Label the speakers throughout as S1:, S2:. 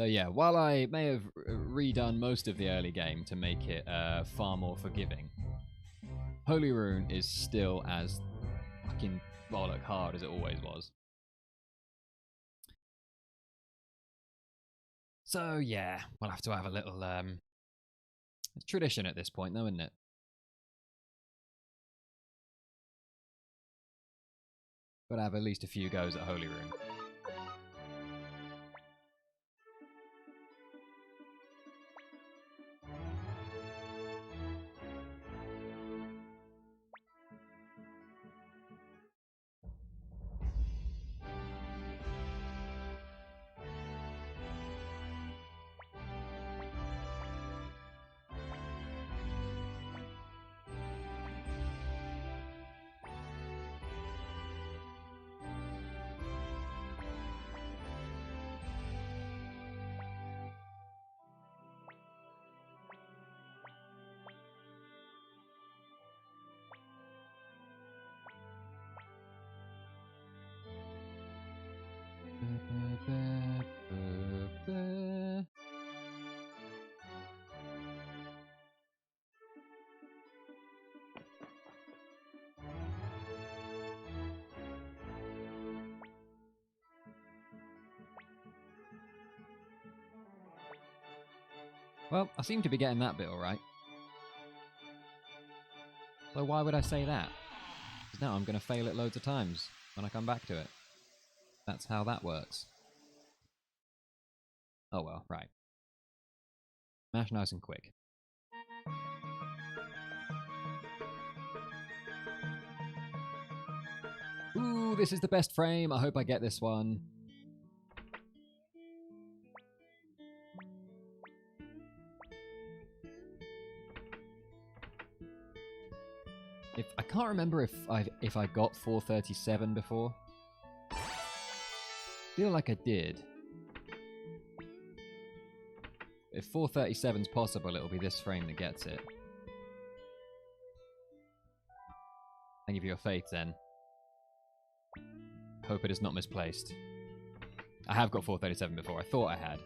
S1: So yeah, while I may have redone most of the early game to make it far more forgiving, Holy Rune is still as fucking bollock hard as it always was. So yeah, we'll have to have a little it's tradition at this point though, isn't it? Gotta have at least a few goes at Holy Rune. Well, I seem to be getting that bit alright. So why would I say that? Because now I'm going to fail it loads of times when I come back to it. That's how that works. Oh well, right. Mash nice and quick. Ooh, this is the best frame. I hope I get this one. I can't remember if I got 437 before. Feel like I did. If 437's possible, it'll be this frame that gets it. Thank you for your faith, then. Hope it is not misplaced. I have got 437 before. I thought I had.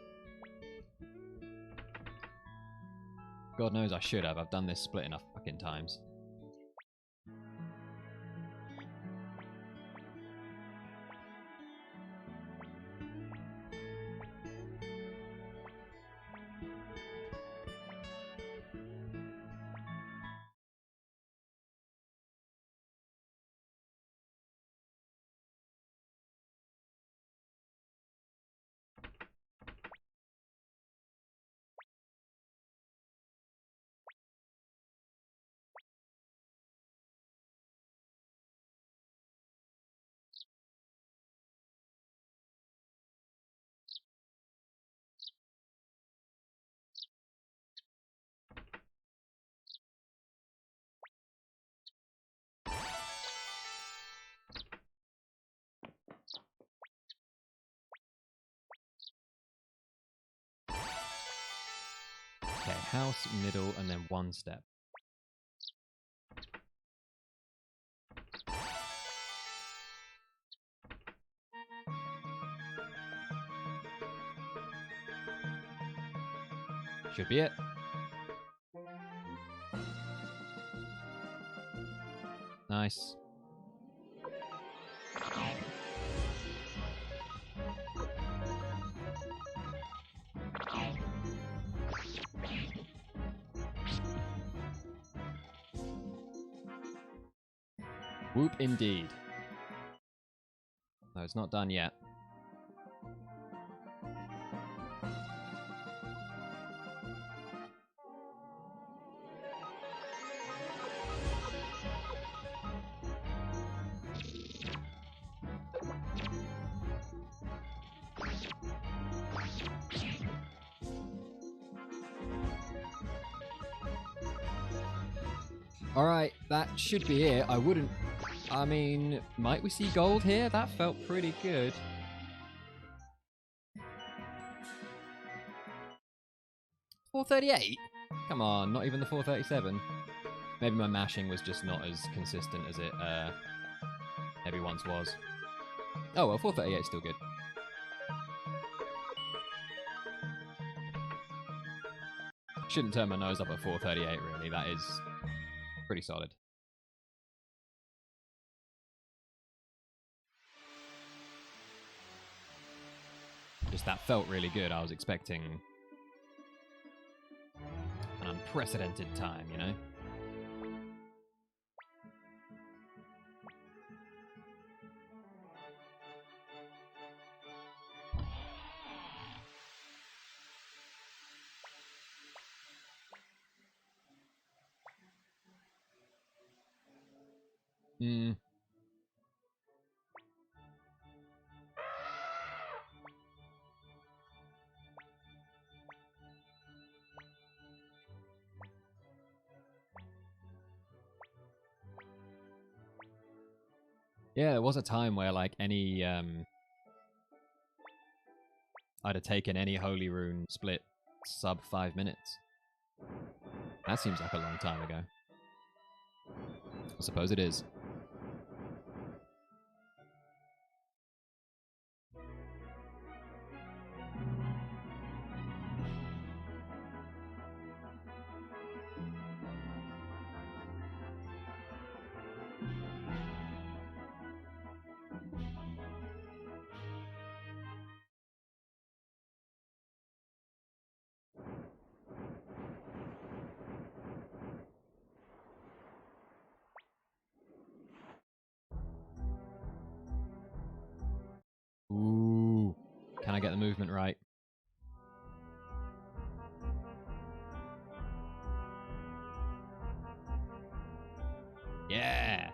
S1: God knows I should have. I've done this split enough fucking times. Okay, house, middle, and then one step. Should be it. Nice. Whoop indeed. No, it's not done yet. Alright, that should be it. I mean, might we see gold here? That felt pretty good. $438? Come on, not even the 437. Maybe my mashing was just not as consistent as it maybe once was. Oh well, 438 is still good. Shouldn't turn my nose up at 438, really. That is pretty solid. Just that felt really good. I was expecting an unprecedented time, you know? Yeah, there was a time where, like, any, I'd have taken any Holy Rune split sub 5 minutes. That seems like a long time ago. I suppose it is. Ooh. Can I get the movement right? Yeah!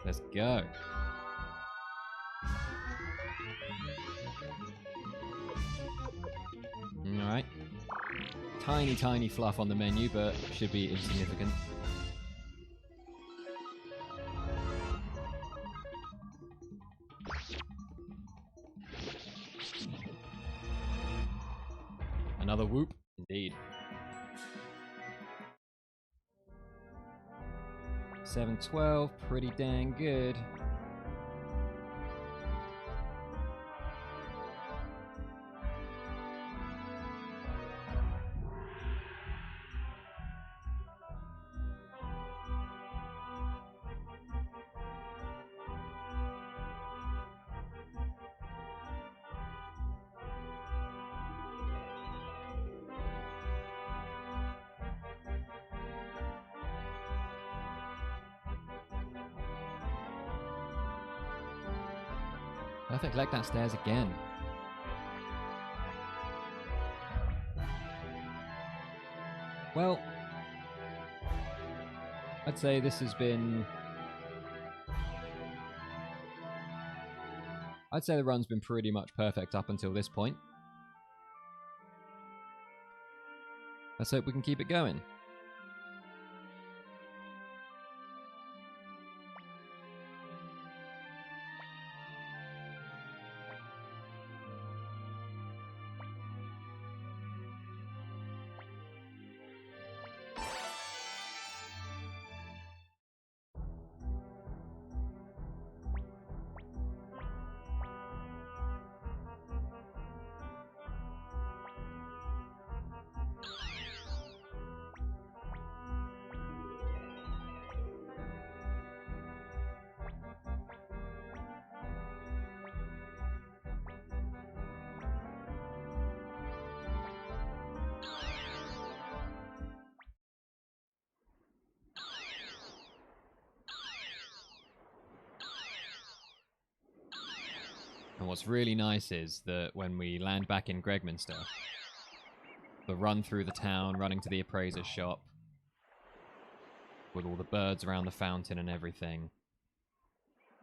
S1: Let's go. Alright. Tiny, tiny fluff on the menu, but should be insignificant. Another whoop. Indeed. 712, pretty dang good. Perfect, like that stairs again. Well, I'd say this has been... I'd say the run's been pretty much perfect up until this point. Let's hope we can keep it going. And what's really nice is that when we land back in Gregminster, the run through the town, running to the appraiser's shop, with all the birds around the fountain and everything,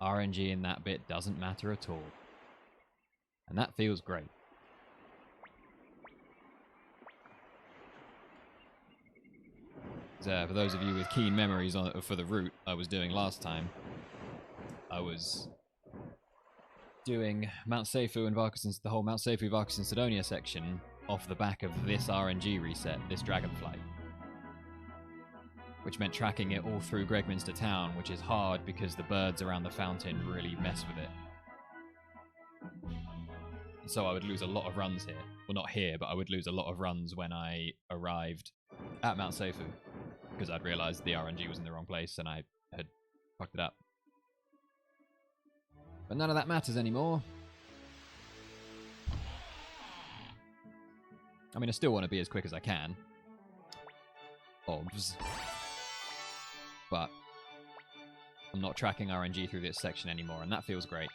S1: RNG in that bit doesn't matter at all. And that feels great. For those of you with keen memories for the route I was doing last time, I was doing Mount Seifu and Varkas, the whole Mount Seifu, Varkas and Sidonia section off the back of this RNG reset, this Dragonflight. Which meant tracking it all through Gregminster town, which is hard because the birds around the fountain really mess with it. So I would lose a lot of runs here. Well, not here, but I would lose a lot of runs when I arrived at Mount Seifu, because I'd realised the RNG was in the wrong place and I had fucked it up. But none of that matters anymore. I mean, I still want to be as quick as I can. Obvs. But I'm not tracking RNG through this section anymore, and that feels great.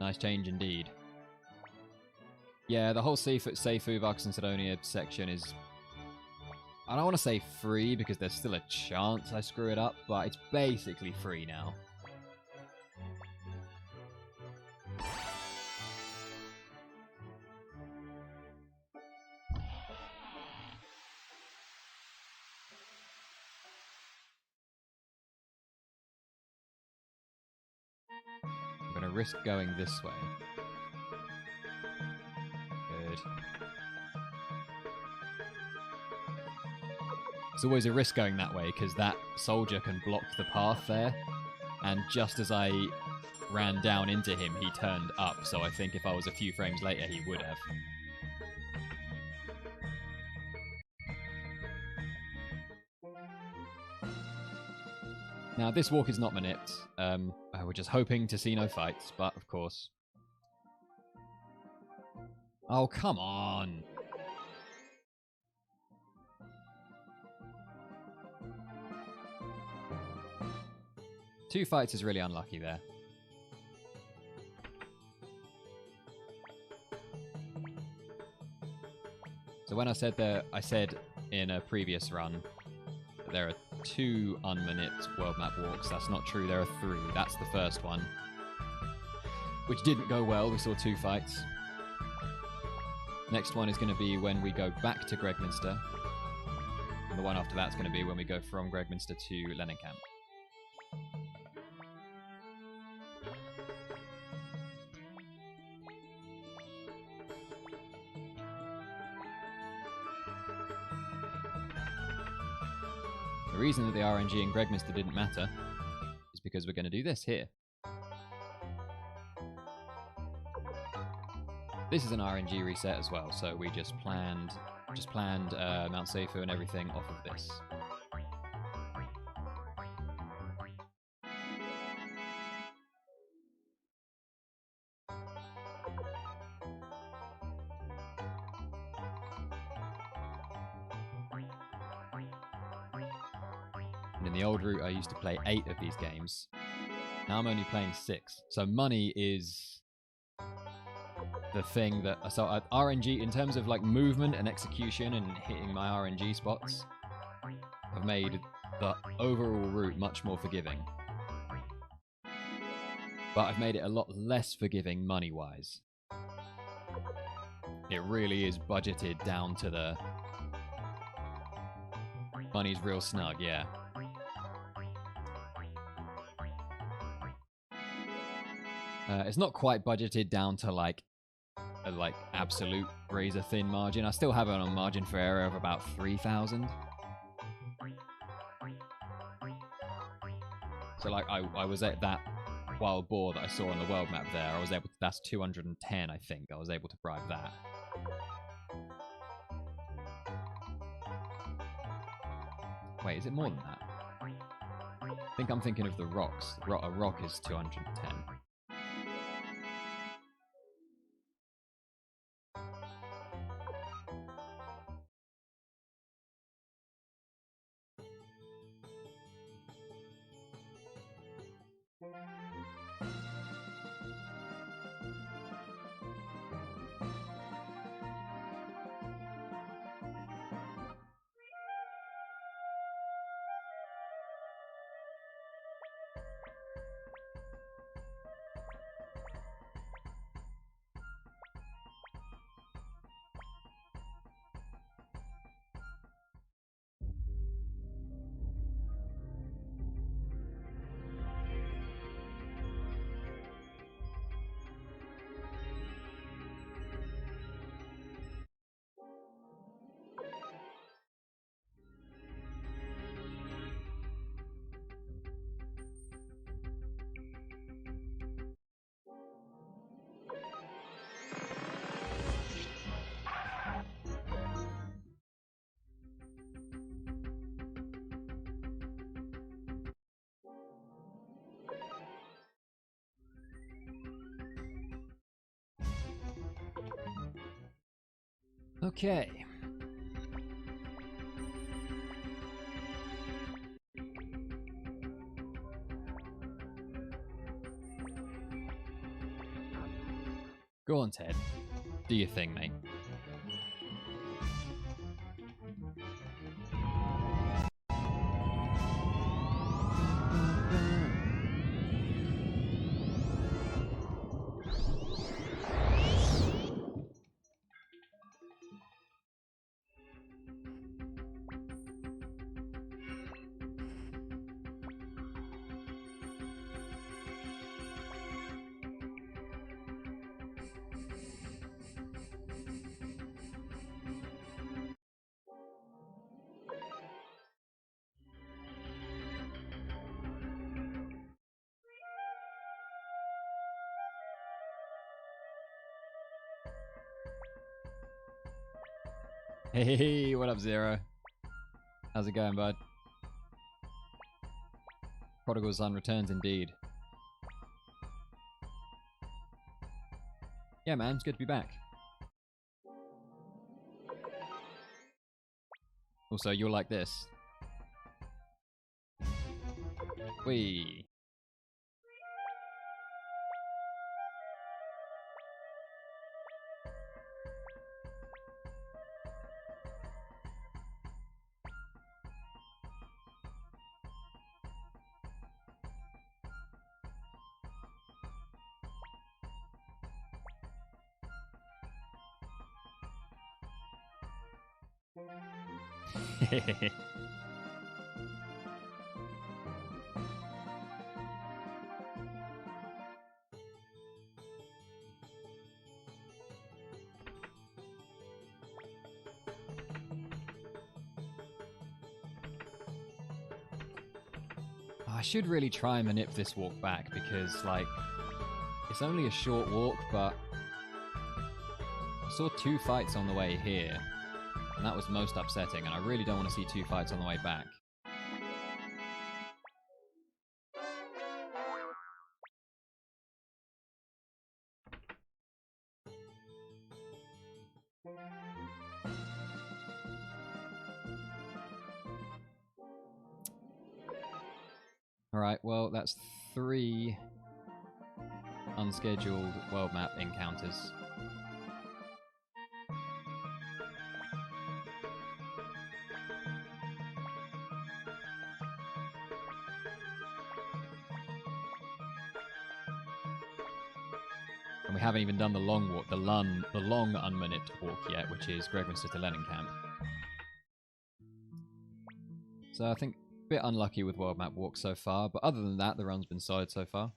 S1: Nice change indeed. Yeah, the whole Seifu, Vargas and Sidonia section is... I don't want to say free, because there's still a chance I screw it up, but it's basically free now. I'm going to risk going this way. Good. It's always a risk going that way, because that soldier can block the path there, and just as I ran down into him, he turned up, so I think if I was a few frames later, he would have. Now, this walk is not manipped. We're just hoping to see no fights, but of course. Oh, come on! Two fights is really unlucky there. So when I said in a previous run that there are 2 unmanipped world map walks, that's not true, there are 3. That's the first one, which didn't go well. We saw 2 fights. Next one is going to be when we go back to Gregminster, and the one after that's going to be when we go from Gregminster to Lennenkamp. The reason that the RNG in Gregminster didn't matter is because we're going to do this here. This is an RNG reset as well, so we just planned Mount Seifu and everything off of this. And in the old route, I used to play 8 of these games. Now I'm only playing 6. So money is the thing that... So RNG, in terms of like movement and execution and hitting my RNG spots, have made the overall route much more forgiving. But I've made it a lot less forgiving money-wise. It really is budgeted down to the... Money's real snug, yeah. It's not quite budgeted down to like a absolute razor thin margin. I still have it on a margin for error of about 3,000. So like I was at that wild boar that I saw on the world map there. I was able to, that's 210, I think. I was able to bribe that. Wait, is it more than that? I think I'm thinking of the rocks. A rock is 210. Okay. Go on, Ted. Do your thing, mate. Hey, what up, Zero? How's it going, bud? Prodigal Son returns indeed. Yeah, man, it's good to be back. Also, you'll like this. Whee! I should really try and manip this walk back because, like, it's only a short walk, but I saw 2 fights on the way here, and that was most upsetting, and I really don't want to see 2 fights on the way back. Alright, well, that's 3 unscheduled world map encounters. And we haven't even done the long walk, the long unmanipped walk yet, which is Gregminster to Lennenkamp. So I think a bit unlucky with world map walks so far, but other than that, the run's been solid so far.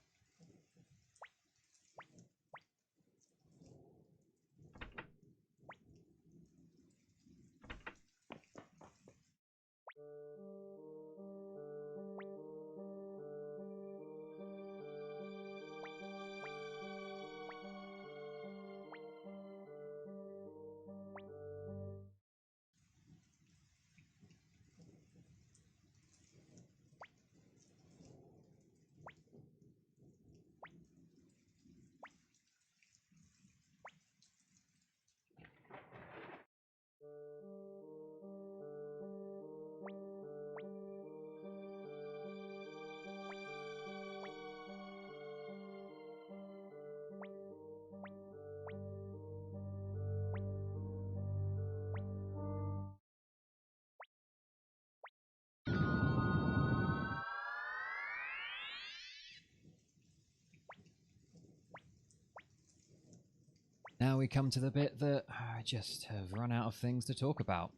S1: Now we come to the bit that I just have run out of things to talk about.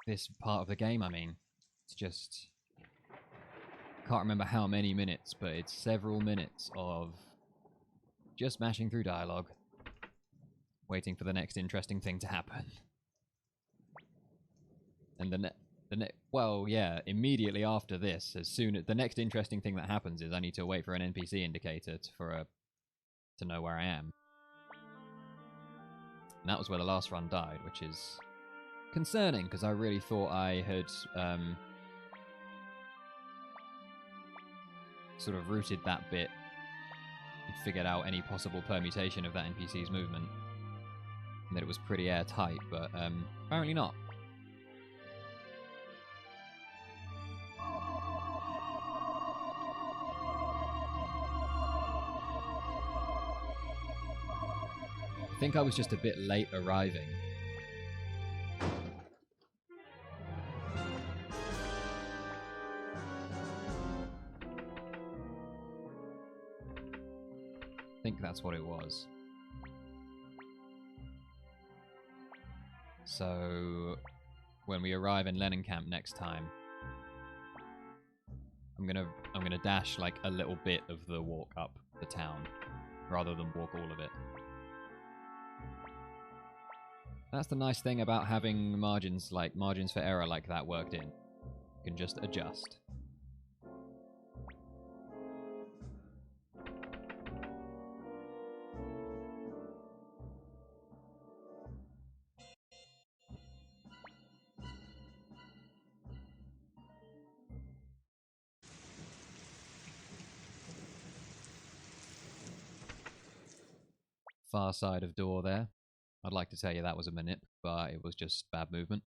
S1: This part of the game, I mean. It's just... can't remember how many minutes, but it's several minutes of just mashing through dialogue, waiting for the next interesting thing to happen. And well, yeah, immediately after this, as soon as the next interesting thing that happens is I need to wait for an NPC indicator to know where I am. And that was where the last run died, which is concerning, because I really thought I had sort of routed that bit and figured out any possible permutation of that NPC's movement. and that it was pretty airtight, but apparently not. I think I was just a bit late arriving. I think that's what it was. So when we arrive in Lennencamp next time, I'm gonna dash like a little bit of the walk up the town rather than walk all of it. That's the nice thing about having margins for error like that worked in. You can just adjust. Far side of door there. I'd like to tell you that was a manip, but it was just bad movement.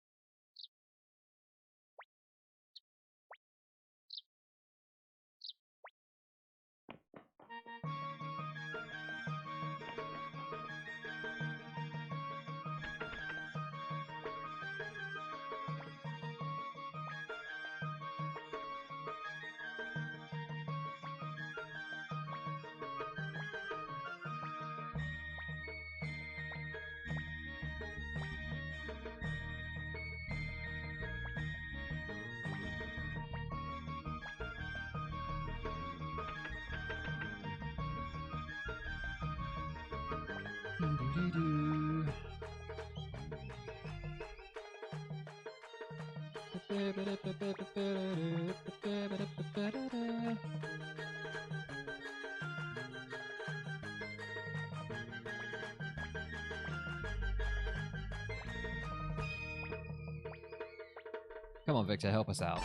S1: Come on, Victor, help us out.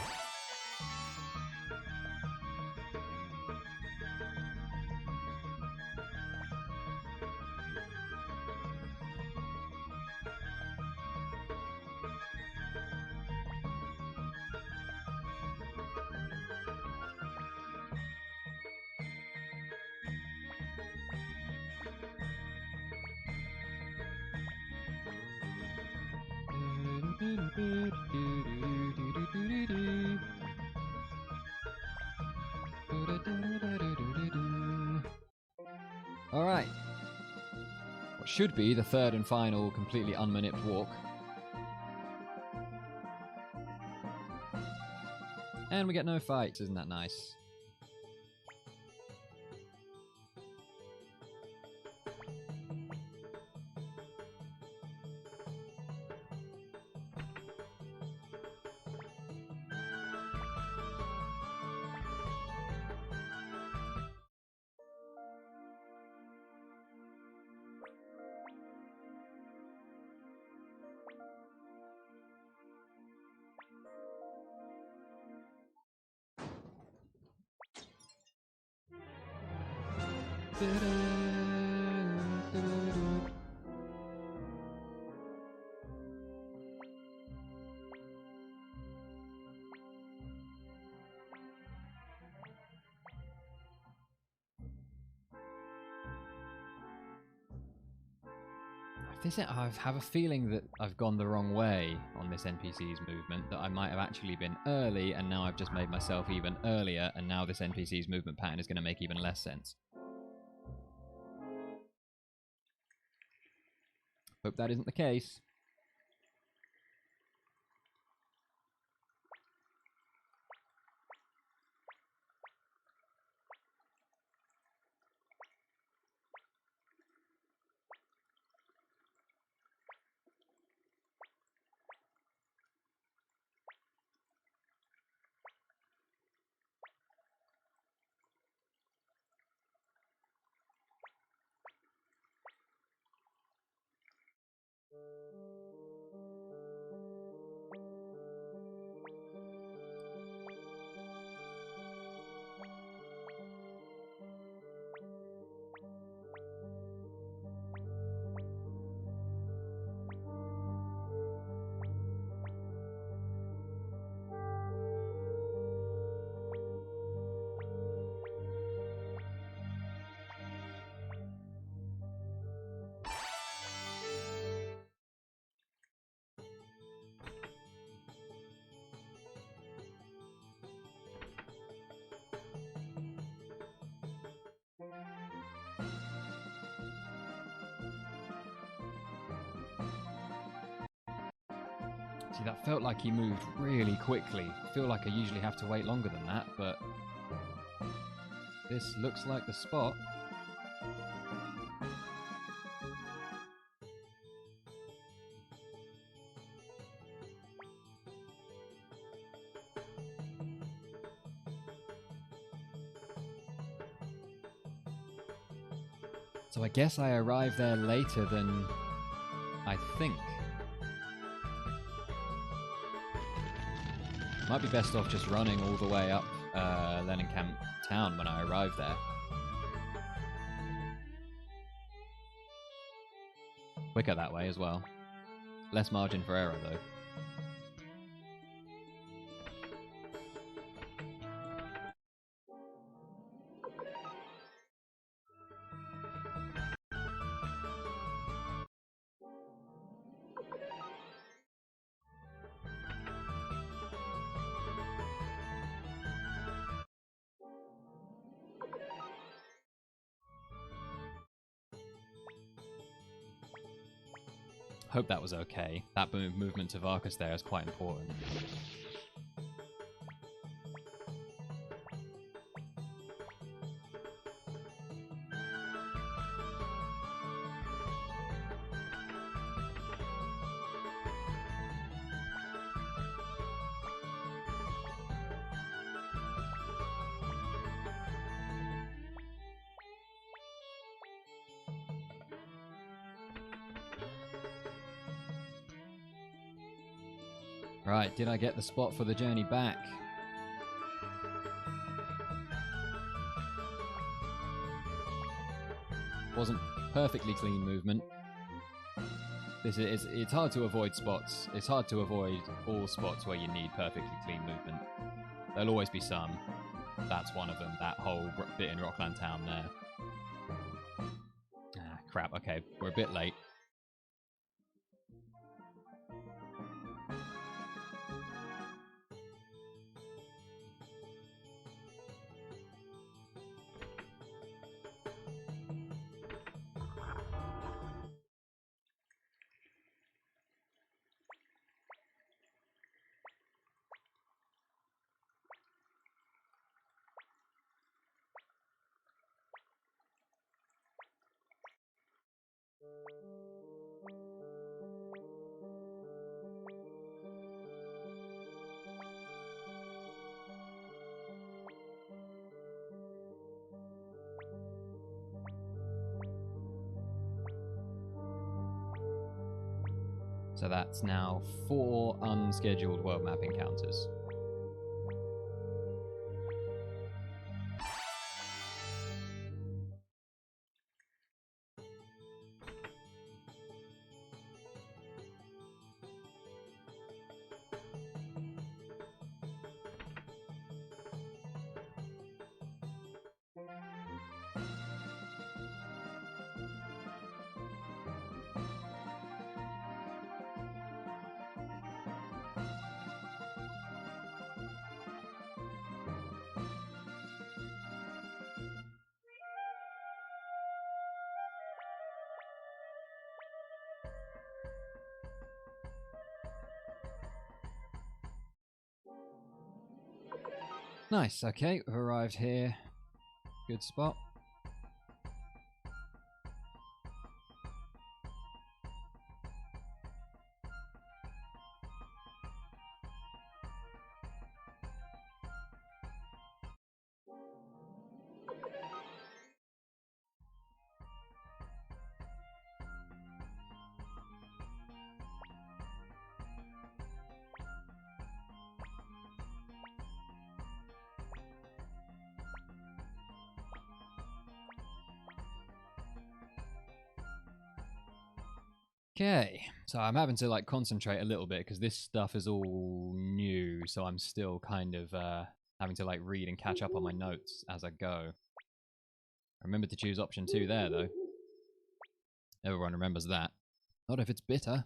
S1: Alright. What should be the third and final completely unmanipped walk. And we get no fights, isn't that nice? I have a feeling that I've gone the wrong way on this NPC's movement, that I might have actually been early, and now I've just made myself even earlier, and now this NPC's movement pattern is going to make even less sense. Hope that isn't the case. See, that felt like he moved really quickly. I feel like I usually have to wait longer than that, but this looks like the spot. So I guess I arrived there later than I think. Might be best off just running all the way up Lennekamp town when I arrive there. Quicker that way as well. Less margin for error though. Hope that was okay. That movement to Varkas there is quite important. Right, did I get the spot for the journey back? Wasn't perfectly clean movement. It's hard to avoid spots. It's hard to avoid all spots where you need perfectly clean movement. There'll always be some. That's one of them, that whole bit in Rockland Town there. Ah, crap, okay, we're a bit late. So that's now 4 unscheduled world map encounters. Nice, okay, we've arrived here. Good spot. Okay, so I'm having to like concentrate a little bit because this stuff is all new, so I'm still kind of having to like read and catch up on my notes as I go. Remember to choose option 2 there though. Everyone remembers that. Not if it's bitter.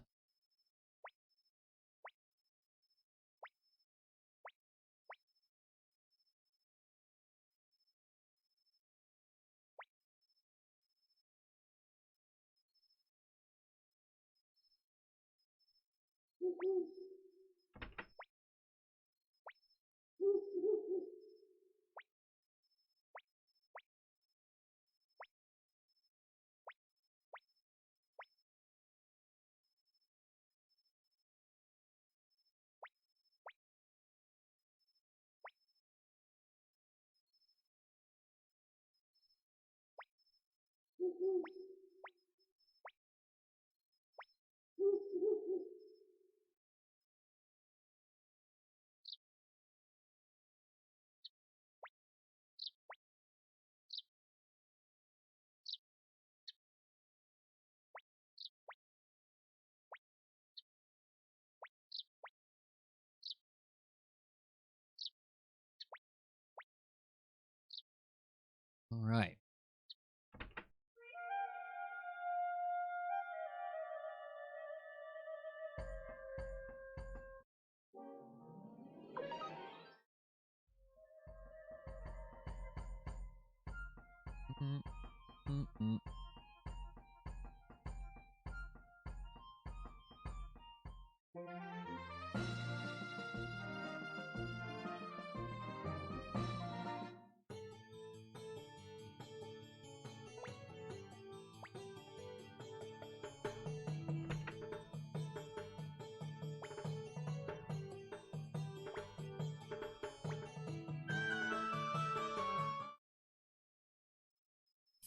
S1: All right.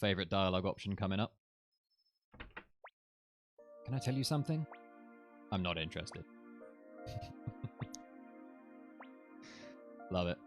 S1: Favorite dialogue option coming up. Can I tell you something? I'm not interested. Love it.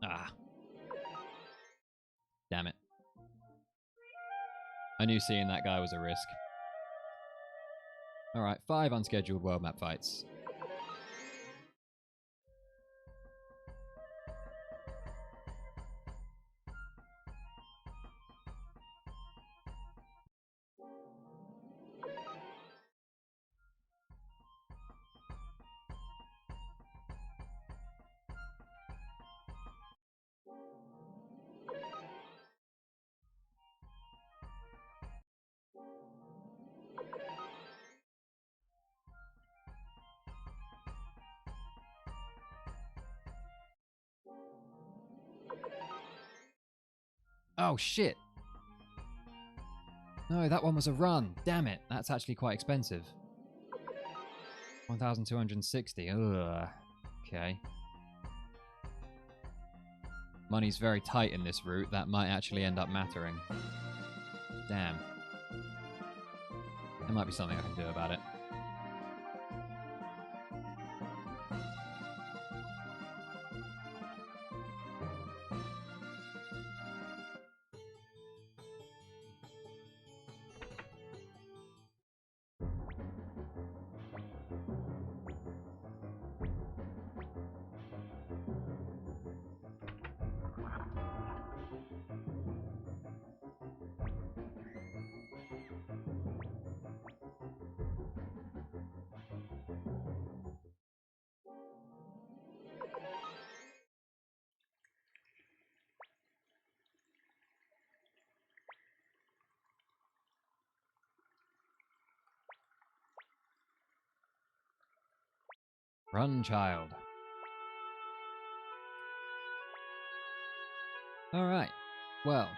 S1: Ah. Damn it. I knew seeing that guy was a risk. Alright, 5 unscheduled world map fights. Oh, shit. No, that one was a run. Damn it. That's actually quite expensive. 1,260. Ugh. Okay. Money's very tight in this route. That might actually end up mattering. Damn. There might be something I can do about it. Run, child. Alright. Well.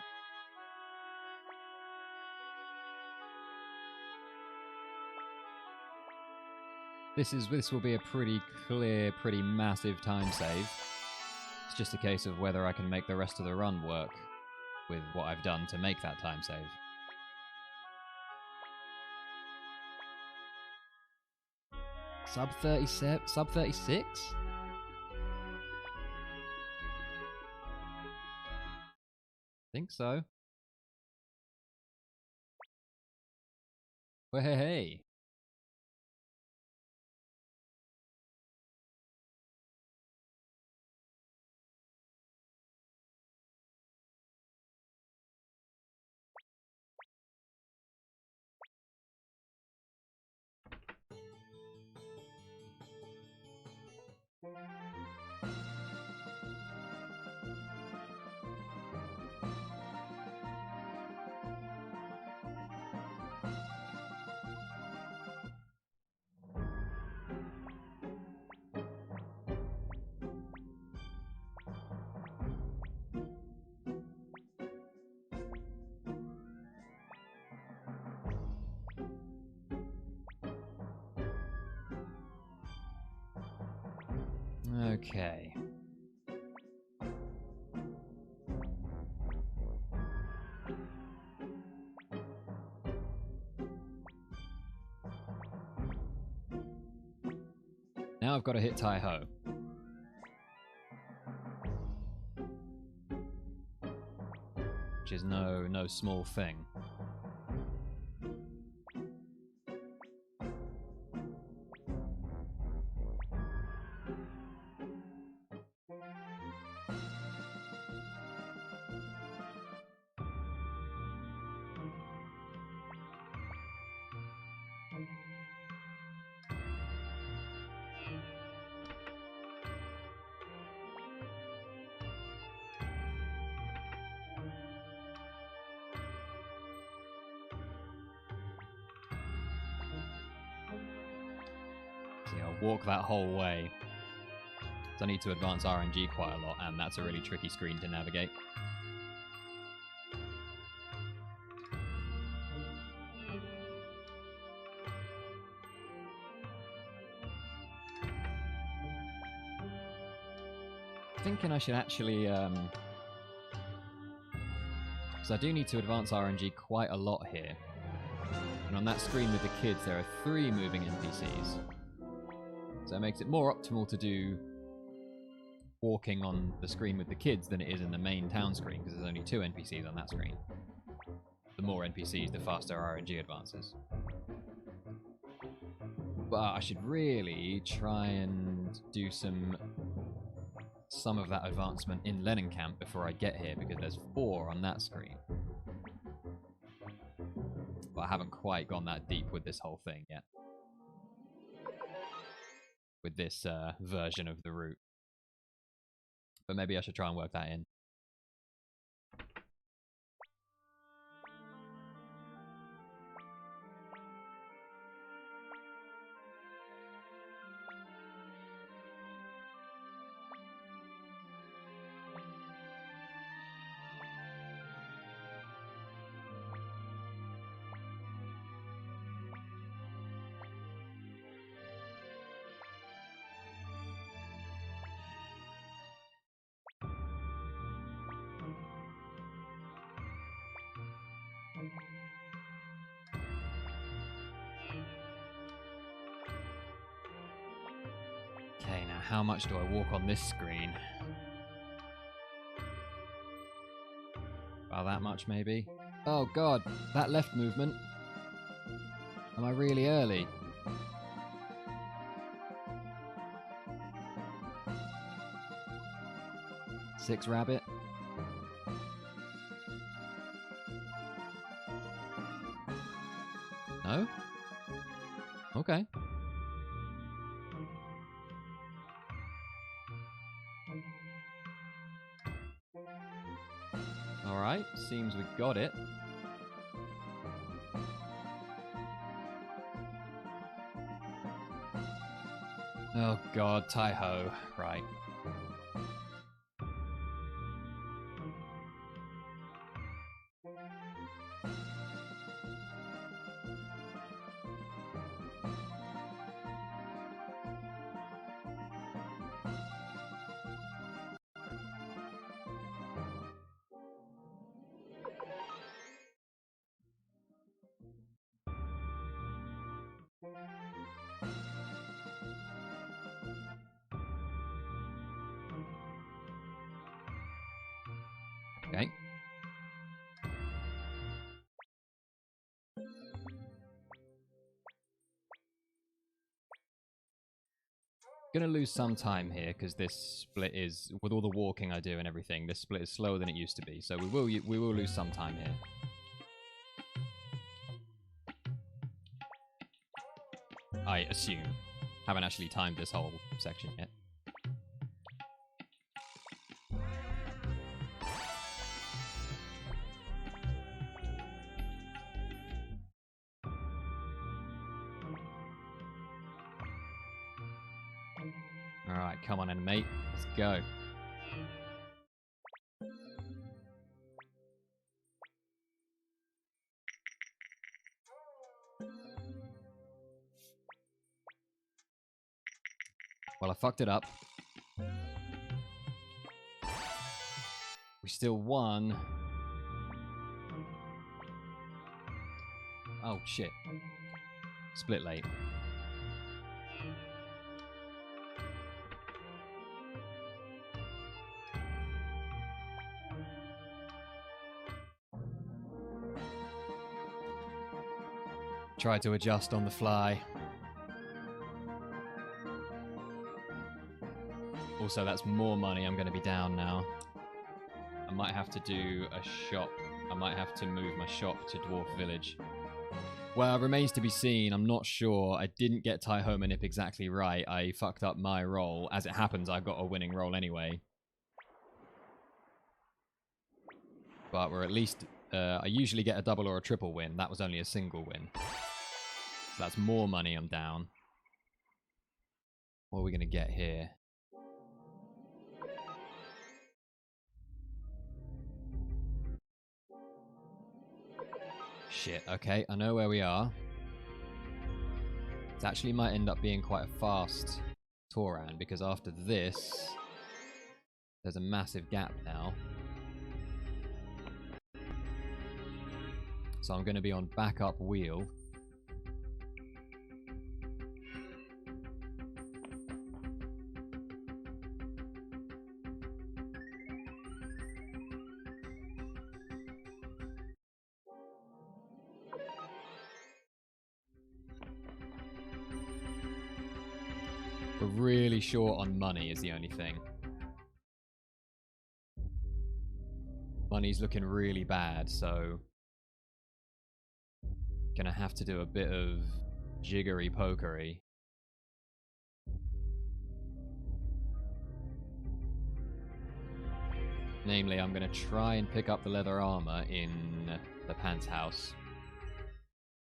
S1: This will be a pretty clear, pretty massive time save. It's just a case of whether I can make the rest of the run work with what I've done to make that time save. Sub 37? Sub 36? Think so. Well, hey. Okay. Now I've got to hit Tai-Ho. Which is no small thing. Walk that whole way. So I need to advance RNG quite a lot, and that's a really tricky screen to navigate. Thinking I should actually, because I do need to advance RNG quite a lot here. And on that screen with the kids, there are 3 moving NPCs. So it makes it more optimal to do walking on the screen with the kids than it is in the main town screen, because there's only 2 NPCs on that screen. The more NPCs, the faster RNG advances. But I should really try and do some of that advancement in Lennonkamp before I get here, because there's 4 on that screen. But I haven't quite gone that deep with this whole thing yet. With this version of the route. But maybe I should try and work that in. Okay, now how much do I walk on this screen? About that much, maybe? Oh god, that left movement. Am I really early? Six rabbit. No? Okay. Alright, seems we got it. Oh god, Tai-Ho. Right. Okay. Gonna lose some time here because this split is, with all the walking I do and everything, this split is slower than it used to be. So we will lose some time here. I assume. Haven't actually timed this whole section yet. Alright, come on in, mate. Let's go. Well, I fucked it up. We still won. Oh, shit. Split late. Try to adjust on the fly. Also, that's more money. I'm going to be down now. I might have to do a shop. I might have to move my shop to Dwarf Village. Well, it remains to be seen. I'm not sure. I didn't get Tai Ho Manip exactly right. I fucked up my roll. As it happens, I got a winning roll anyway. But we're at least... I usually get a double or a triple win. That was only a single win. So that's more money. I'm down. What are we going to get here? Shit, okay, I know where we are. It actually might end up being quite a fast Tauran, because after this, there's a massive gap now. So I'm going to be on backup wheel. We're really short on money is the only thing. Money's looking really bad, so... Gonna have to do a bit of jiggery pokery. Namely, I'm gonna try and pick up the leather armor in the pants house.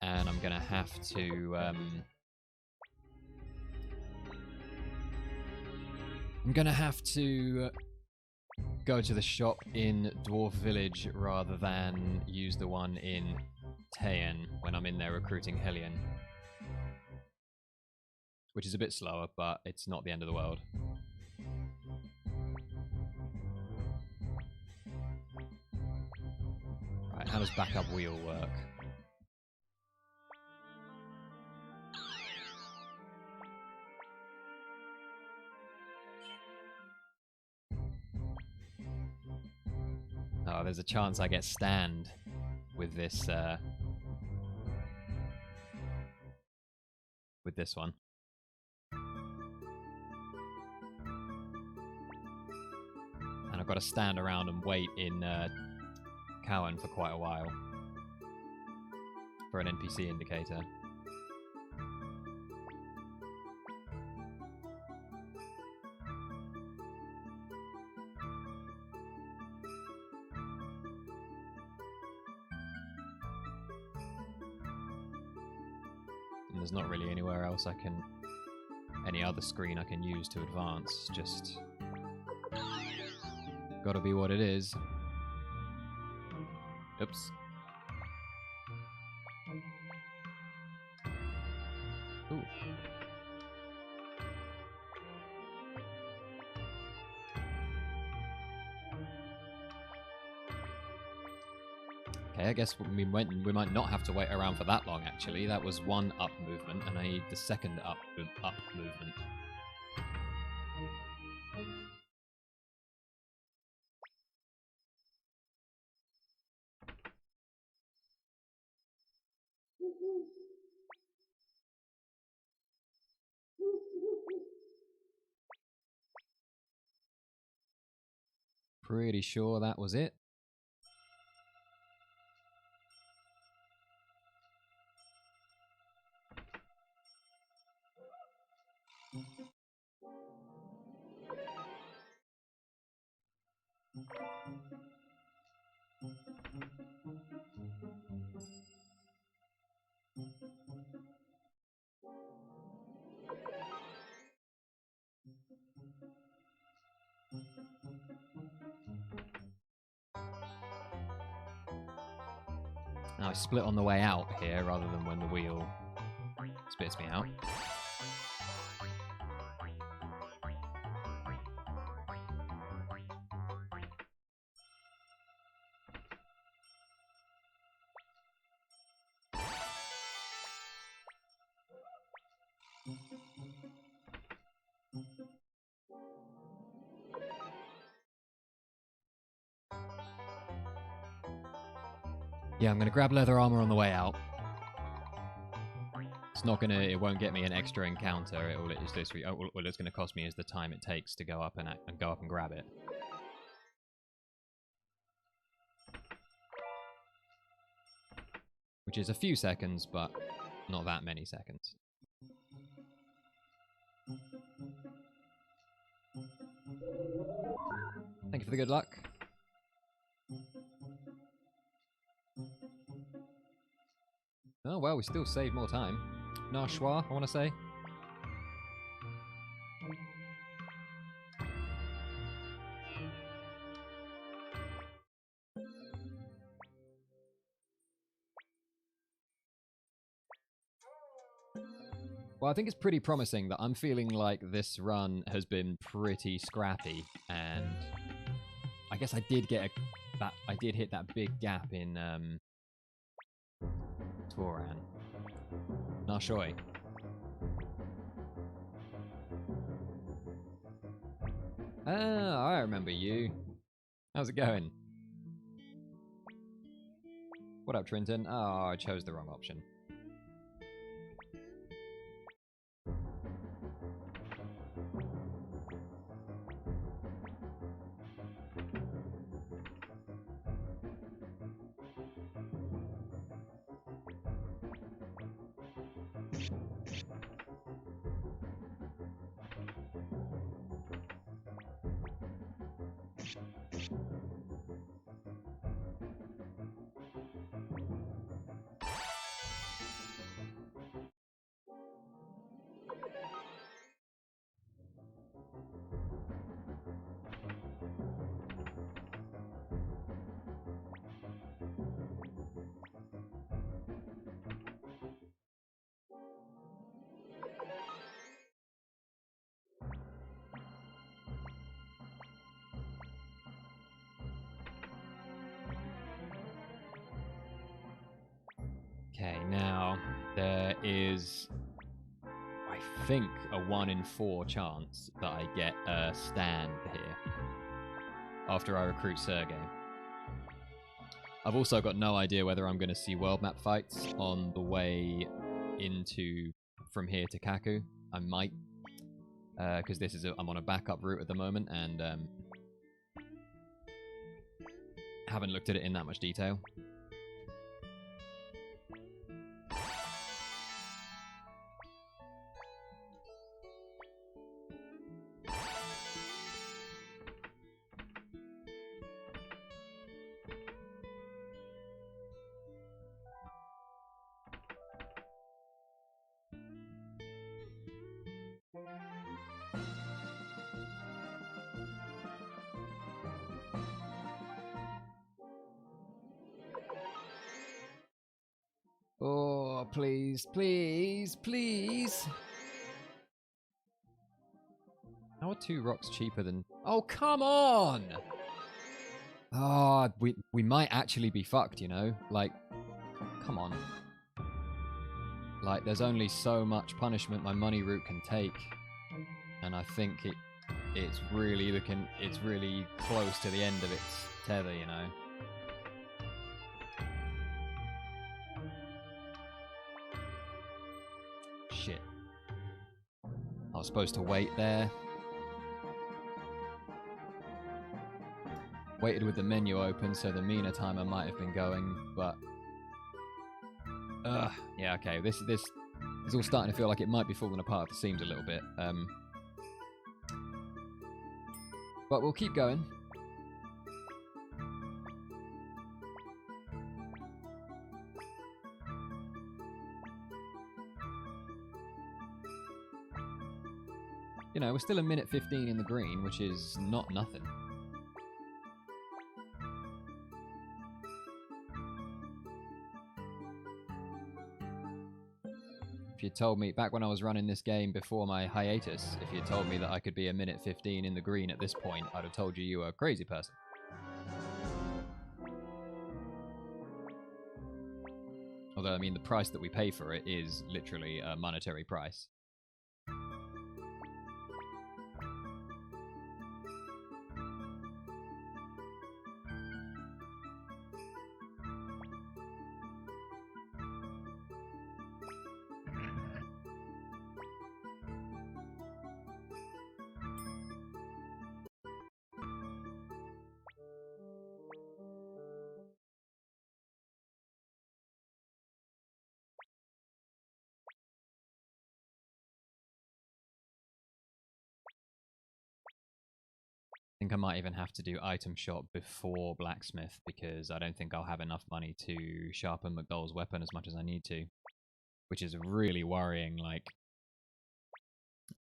S1: And I'm gonna have to, go to the shop in Dwarf Village rather than use the one in Taeyen when I'm in there recruiting Hellion. Which is a bit slower, but it's not the end of the world. Right, how does backup wheel work? Oh, there's a chance I get stand with this one. And I've got to stand around and wait in Cowan for quite a while for an NPC indicator. And there's not really anywhere else any other screen I can use to advance, just gotta be what it is. Oops. Ooh. Okay, I guess we might not have to wait around for that long, actually. That was one up movement, and I need the second up movement. Pretty sure that was it. Now I split on the way out here rather than when the wheel spits me out. Yeah, I'm going to grab leather armor on the way out. It's not going to... It won't get me an extra encounter. It's literally... All it's going to cost me is the time it takes to go up and grab it. Which is a few seconds, but not that many seconds. Thank you for the good luck. Oh, well, we still saved more time. No schwa, I want to say. Well, I think it's pretty promising that I'm feeling like this run has been pretty scrappy, and I guess I did get I did hit that big gap in Toran. Nashoi. Ah, I remember you. How's it going? What up, Trinton? Oh, I chose the wrong option. Okay, now there is, I think, a 1 in 4 chance that I get a stand here after I recruit Sergei. I've also got no idea whether I'm going to see world map fights on the way from here to Kaku. I might, because I'm on a backup route at the moment, and haven't looked at it in that much detail. Oh, please, please, please. How are 2 rocks cheaper than... Oh, come on! Oh, we might actually be fucked, you know? Like, come on. Like, there's only so much punishment my money route can take. And I think it's really close to the end of its tether, you know? Shit. I was supposed to wait there. Waited with the menu open, so the Mina timer might have been going, but... yeah, okay, this is all starting to feel like it might be falling apart at the seams a little bit. But we'll keep going. You know, we're still a minute 15 in the green, which is not nothing. If you told me, back when I was running this game before my hiatus, if you told me that I could be a minute 15 in the green at this point, I'd have told you were a crazy person. Although, I mean, the price that we pay for it is literally a monetary price. think I might even have to do item shop before blacksmith, because I don't think I'll have enough money to sharpen McDowell's weapon as much as I need to. Which is really worrying, like...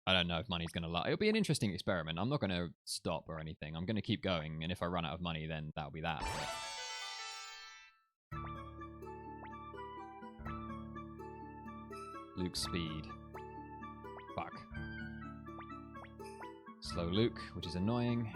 S1: I don't know if money's going to lie. It'll be an interesting experiment. I'm not going to stop or anything. I'm going to keep going, and if I run out of money, then that'll be that. But... Luke's speed. Fuck. Slow Luke, which is annoying.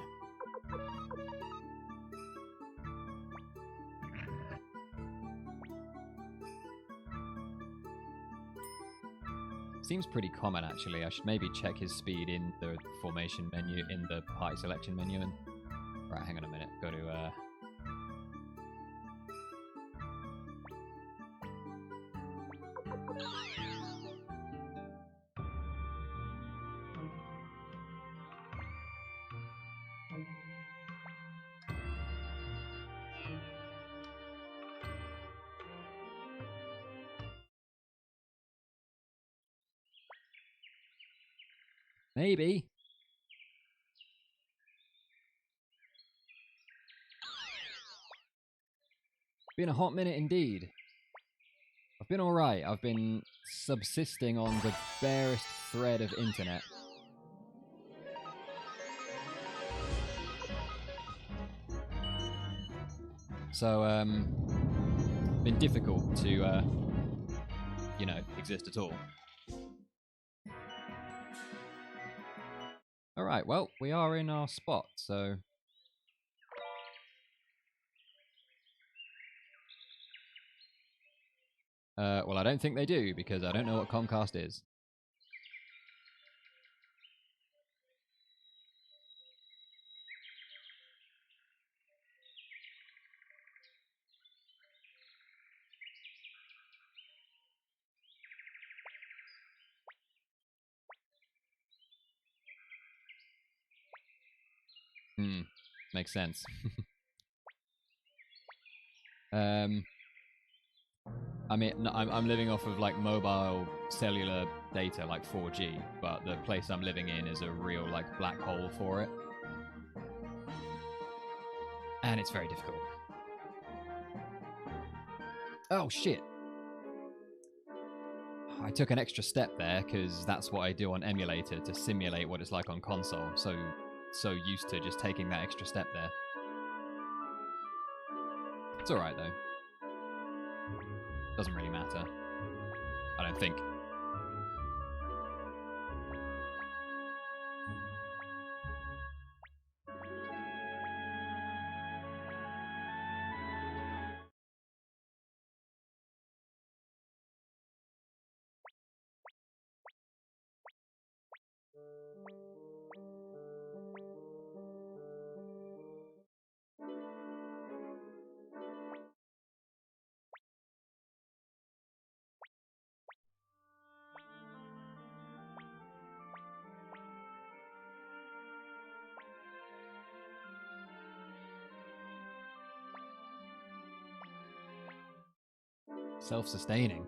S1: Seems pretty common, actually. I should maybe check his speed in the formation menu, in the party selection menu. And right, hang on a minute. Go to maybe. Been a hot minute indeed. I've been alright. I've been subsisting on the barest thread of internet. So, been difficult to, you know, exist at all. Alright, well, we are in our spot, so... well, I don't think they do, because I don't know what Comcast is. Makes sense. I mean, I'm living off of, like, mobile cellular data, like 4G, but the place I'm living in is a real, like, black hole for it. And it's very difficult. Oh, shit! I took an extra step there, because that's what I do on emulator to simulate what it's like on console, so used to just taking that extra step there. It's alright, though. Doesn't really matter. I don't think. Self-sustaining.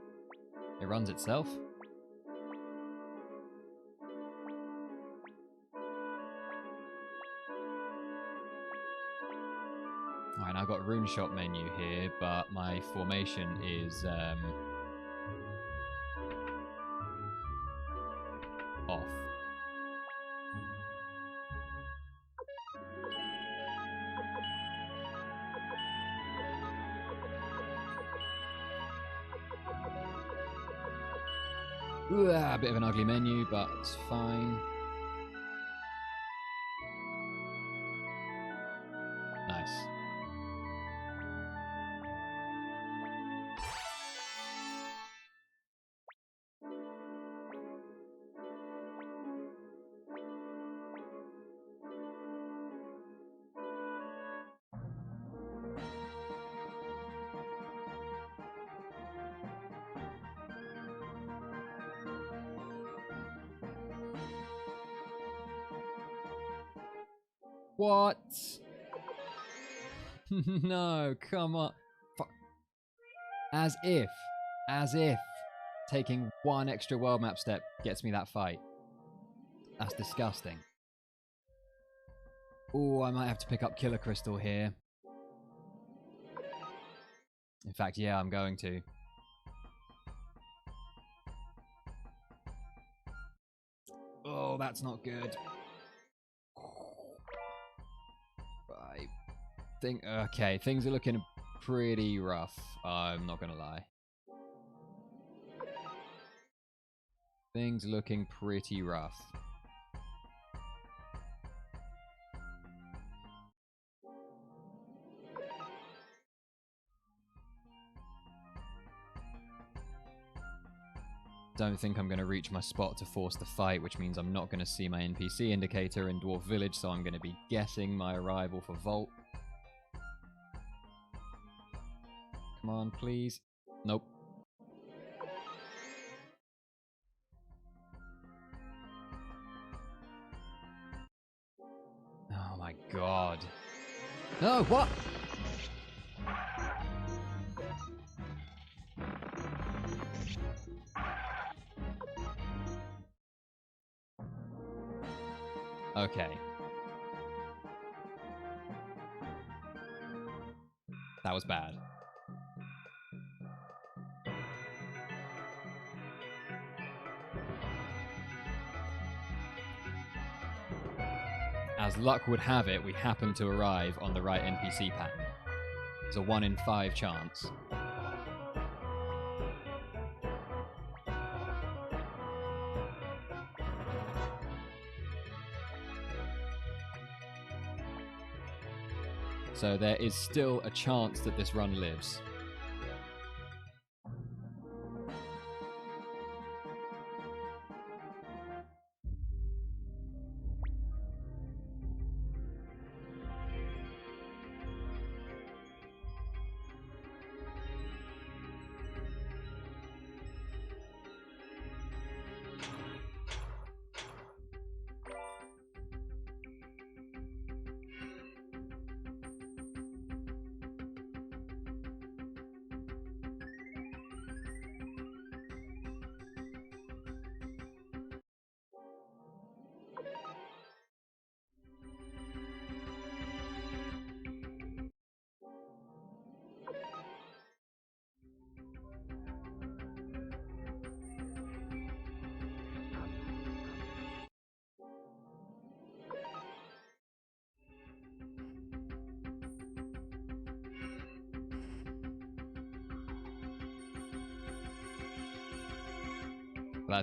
S1: It runs itself. Alright, I've got a rune shop menu here, but my formation is off. Ooh, a bit of an ugly menu, but it's fine. Nice. What? No, come on. Fuck. As if taking one extra world map step gets me that fight. That's disgusting. Oh, I might have to pick up Killer Crystal here. In fact, yeah, I'm going to. Oh, that's not good. I think... Okay, things are looking pretty rough. I'm not going to lie. Things looking pretty rough. Don't think I'm going to reach my spot to force the fight, which means I'm not going to see my NPC indicator in Dwarf Village, so I'm going to be guessing my arrival for Vault. Come on, please. Nope. Oh my god. No, what? Okay. That was bad. As luck would have it, we happened to arrive on the right NPC pattern. It's a 1 in 5 chance. So there is still a chance that this run lives.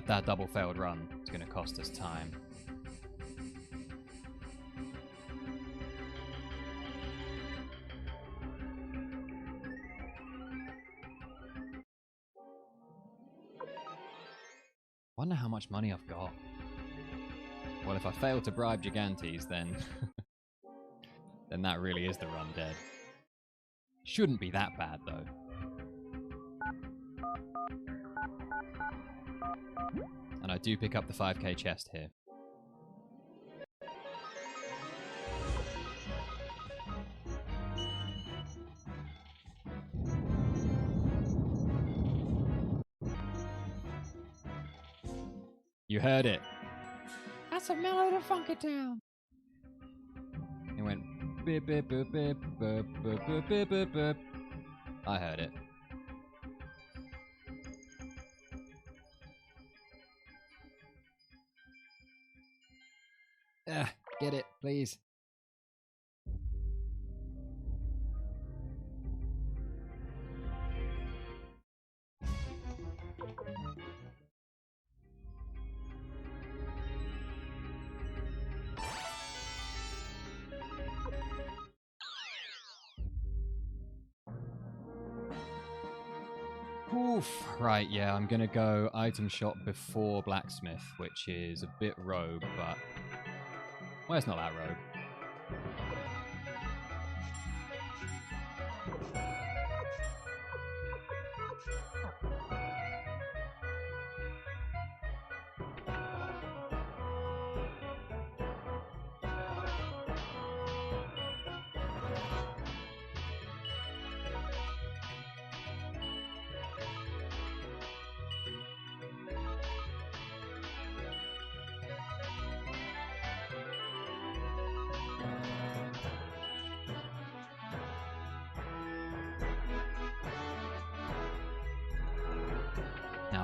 S1: That double failed run is going to cost us time. Wonder how much money I've got. Well, if I fail to bribe Gigantes, then then that really is the run dead. Shouldn't be that bad, though. And I do pick up the 5k chest here. You heard it. That's a mellow to funk it down. It went bip bip bip bip bip bip bip bip bip bip. I heard it. Get it, please. Oof. Right, yeah, I'm gonna go item shop before blacksmith, which is a bit rogue, but... Well, it's not that rogue.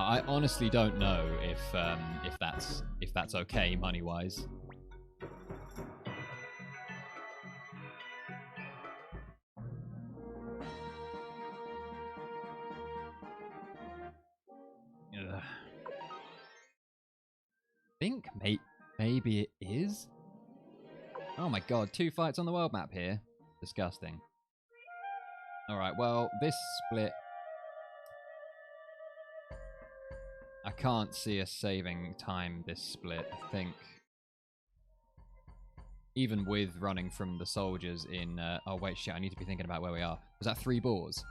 S1: I honestly don't know if that's okay money-wise. Ugh. I think maybe it is. Oh my god, 2 fights on the world map here. Disgusting. Alright, well, this split... I can't see us saving time this split, I think. Even with running from the soldiers in... oh wait, shit, I need to be thinking about where we are. Was that 3 boars?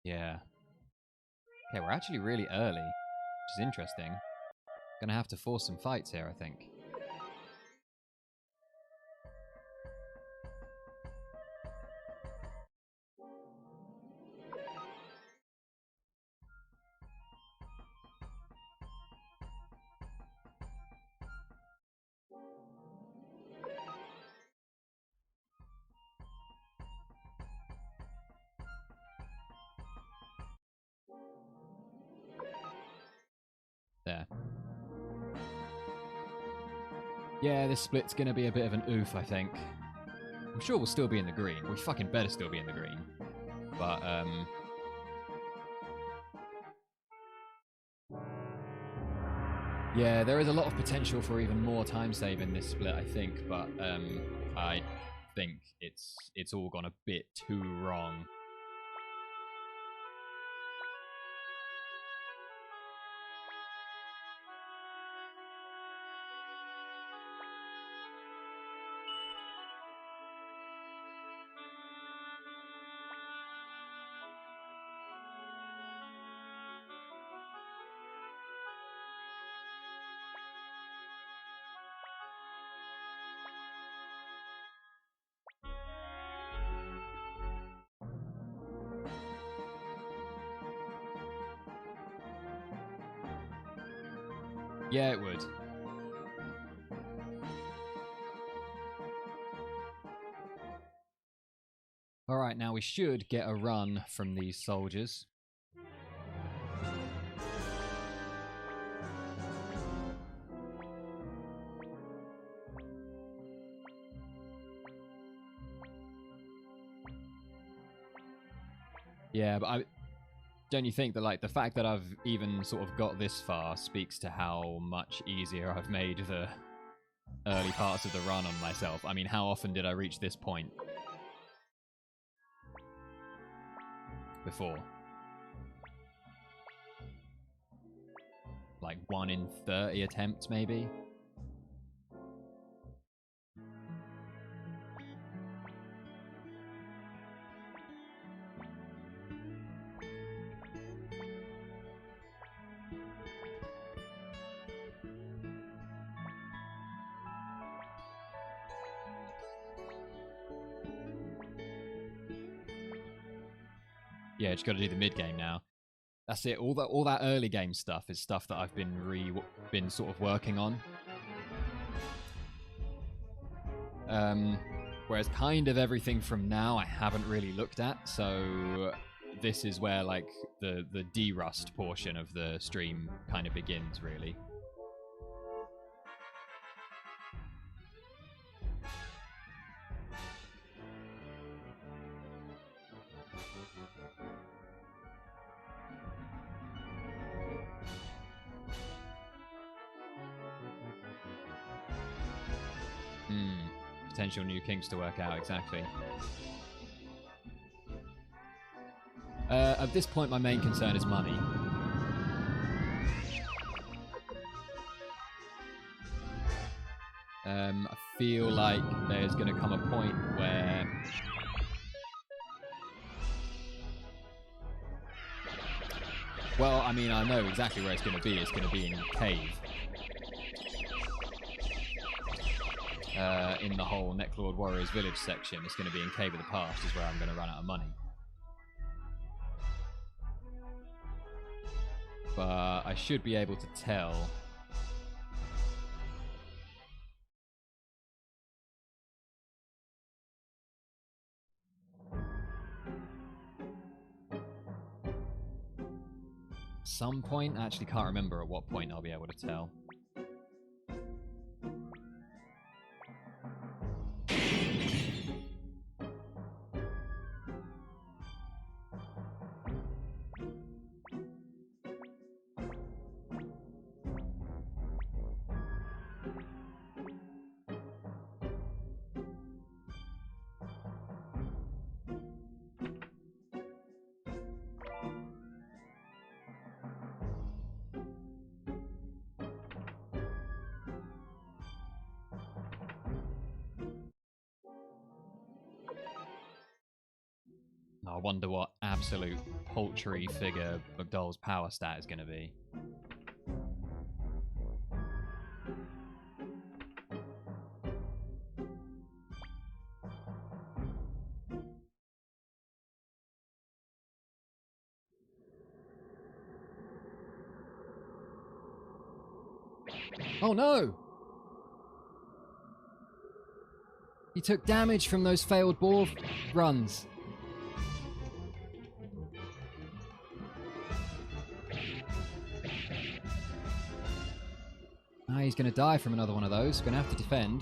S1: Yeah. Okay, we're actually really early, which is interesting. Gonna have to force some fights here, I think. There. Yeah, this split's gonna be a bit of an oof, I think. I'm sure we'll still be in the green. We fucking better still be in the green. But, yeah, there is a lot of potential for even more time save in this split, I think, but, I think it's all gone a bit too wrong. Yeah, it would. Alright, now we should get a run from these soldiers. Yeah, but don't you think that, like, the fact that I've even sort of got this far speaks to how much easier I've made the early parts of the run on myself? I mean, how often did I reach this point before? Like 1 in 30 attempts, maybe? Yeah, just got to do the mid game now. That's it. All that early game stuff is stuff that I've been sort of working on. Whereas kind of everything from now I haven't really looked at. So this is where, like, the de-rust portion of the stream kind of begins, really. Potential new kinks to work out, exactly. At this point, my main concern is money. I feel like there's going to come a point where... Well, I mean, I know exactly where it's going to be. It's going to be in Cave. In the whole Necklord Warriors Village section, it's going to be in Cave of the Past, is where I'm going to run out of money. but I should be able to tell. Some point? I actually can't remember at what point I'll be able to tell. I wonder what absolute paltry figure McDowell's power stat is going to be. Oh no! He took damage from those failed ball runs. Now he's going to die from another one of those. Going to have to defend.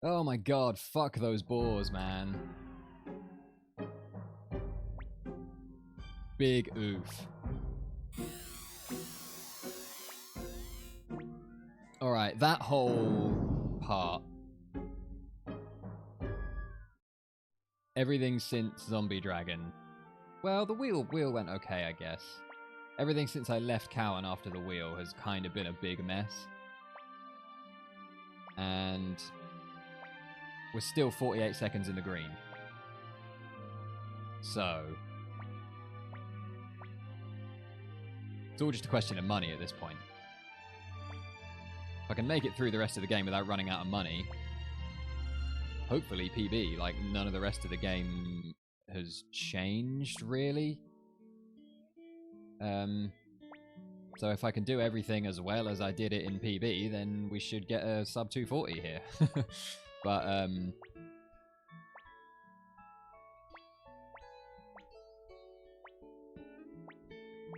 S1: Oh my god, fuck those boars, man. Big oof. Alright, that whole part. Everything since Zombie Dragon. Well, the wheel went okay, I guess. Everything since I left Cowan after the wheel has kind of been a big mess. And we're still 48 seconds in the green. So it's all just a question of money at this point. If I can make it through the rest of the game without running out of money, hopefully PB, like none of the rest of the game has changed really. So if I can do everything as well as I did it in PB, then we should get a sub 240 here. But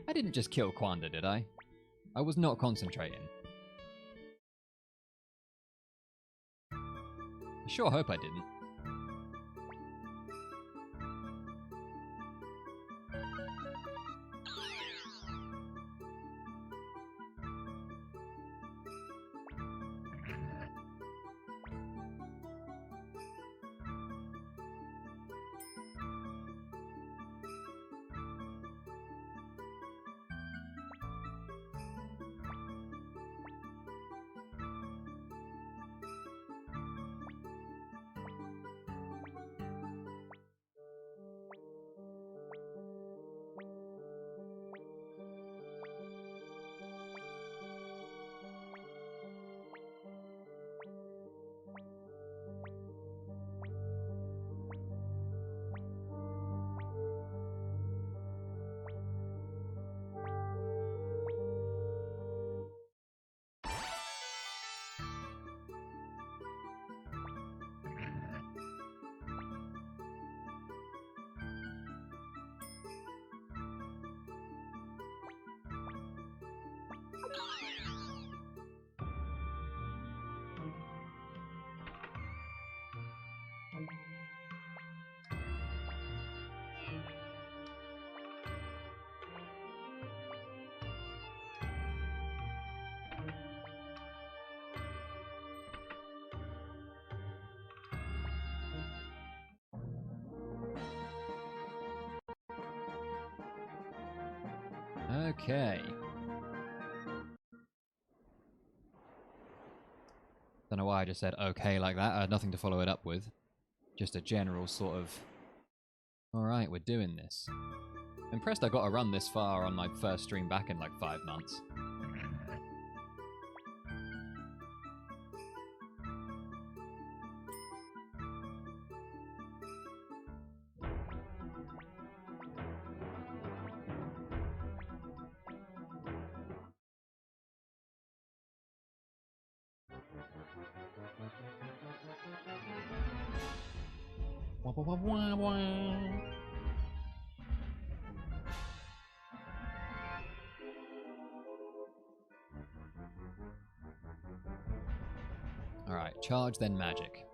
S1: I didn't just kill Quanda, did I? I was not concentrating. I sure hope I didn't. Okay. Don't know why I just said okay like that. I had nothing to follow it up with. just a general sort of, alright, we're doing this. Impressed I got to run this far on my first stream back in like 5 months. Alright, charge then magic.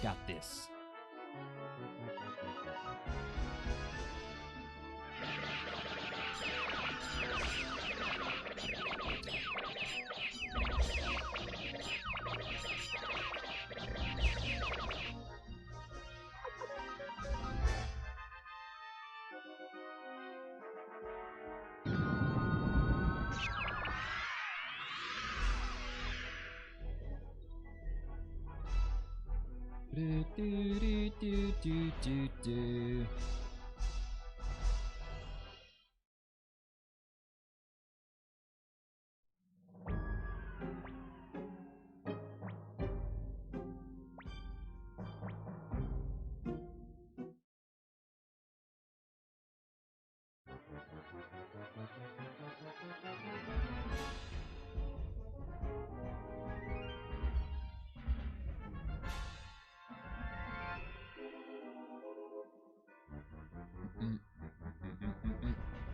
S1: Got this. Do, do, do, do, do, do, do.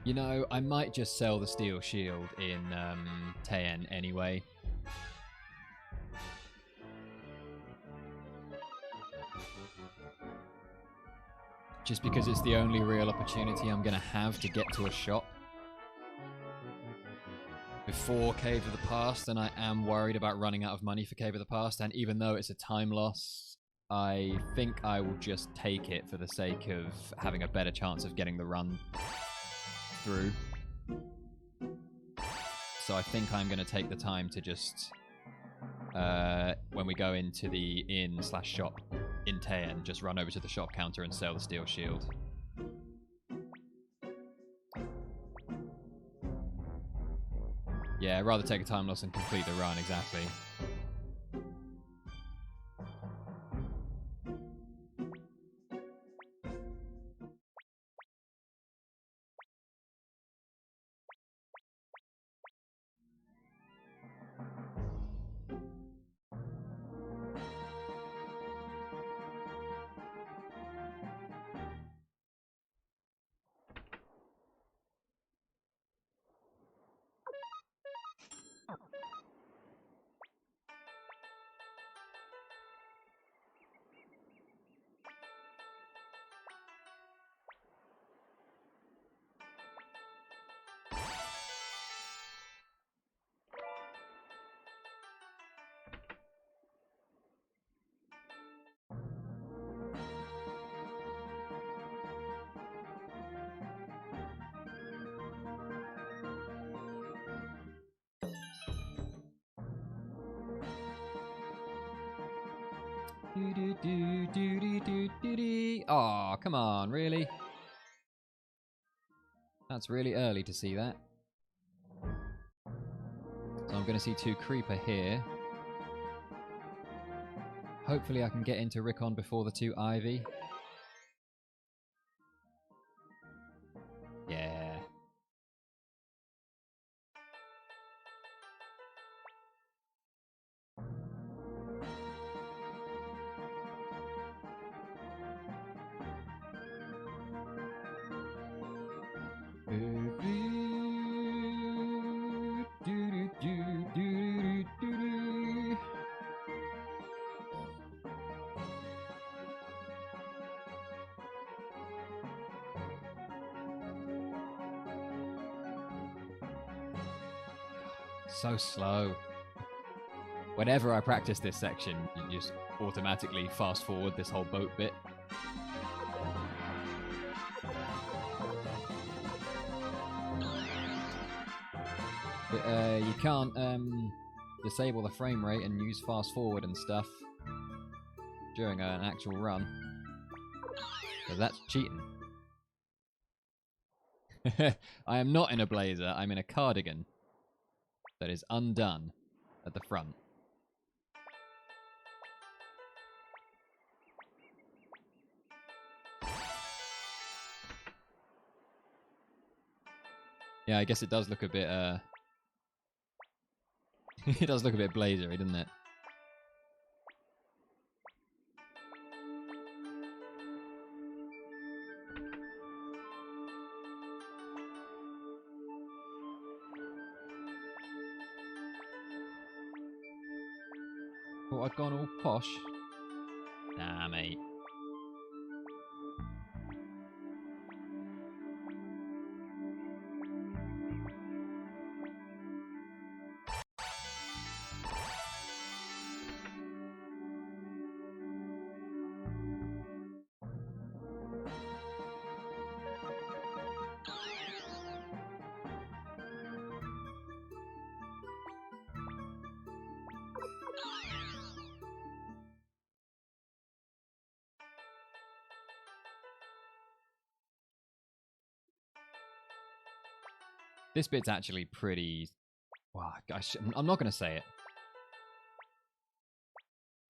S1: You know, I might just sell the steel shield in Teien anyway. Just because it's the only real opportunity I'm going to have to get to a shop before Cave of the Past, and I am worried about running out of money for Cave of the Past, and even though it's a time loss, I think I will just take it for the sake of having a better chance of getting the run through. So I think I'm going to take the time to just, when we go into the inn/shop in Teien, just run over to the shop counter and sell the steel shield. Yeah, I'd rather take a time loss and complete the run, exactly. Aw, come on, really? That's really early to see that. So I'm going to see 2 Creeper here. Hopefully I can get into Rickon before the 2 Ivy. Yeah. So slow. Whenever I practice this section, you just automatically fast forward this whole boat bit. you can't disable the frame rate and use fast forward and stuff during an actual run. So that's cheating. I am not in a blazer, I'm in a cardigan that is undone at the front. Yeah, I guess it does look a bit, it does look a bit blazery, doesn't it? Oh, I've gone all posh. Nah, mate. This bit's actually pretty... Wow, I'm not going to say it.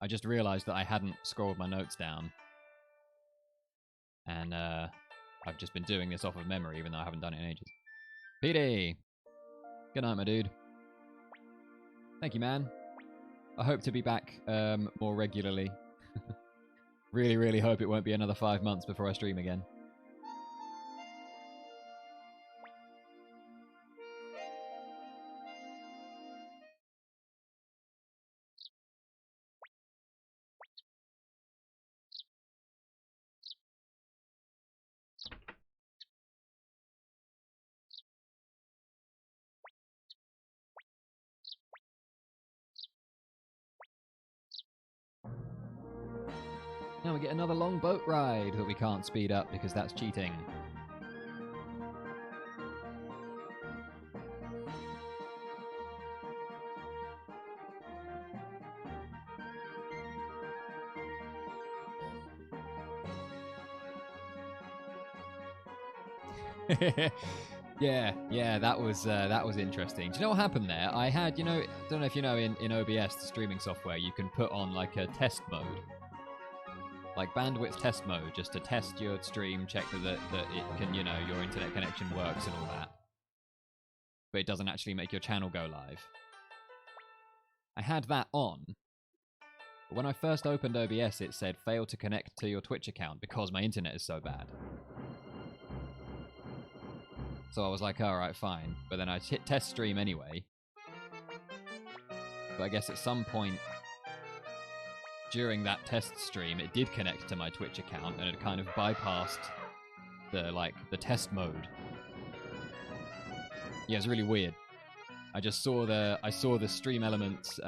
S1: I just realised that I hadn't scrolled my notes down. And I've just been doing this off of memory, even though I haven't done it in ages. PD! Good night, my dude. Thank you, man. I hope to be back more regularly. Really, really hope it won't be another 5 months before I stream again. Now we get another long boat ride that we can't speed up because that's cheating. Yeah, that was interesting. Do you know what happened there? I had, I don't know if you know, in OBS, the streaming software, you can put on like a test mode. Like bandwidth test mode, just to test your stream, check that it can, your internet connection works and all that. But it doesn't actually make your channel go live. I had that on. But when I first opened OBS, it said fail to connect to your Twitch account because my internet is so bad. So I was like, alright, fine. But then I hit test stream anyway. But I guess at some point during that test stream, it did connect to my Twitch account, and it kind of bypassed the test mode. Yeah, it's really weird. I just saw the stream elements,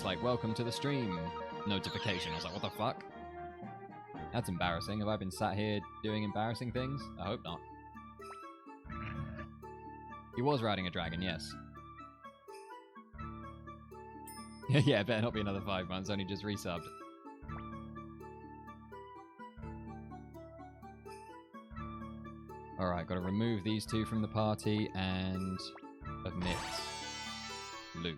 S1: like, welcome to the stream notification. I was like, what the fuck? That's embarrassing. Have I been sat here doing embarrassing things? I hope not. He was riding a dragon, yes. Yeah, better not be another 5 months, only just resubbed. Alright, gotta remove these two from the party and admit Luke.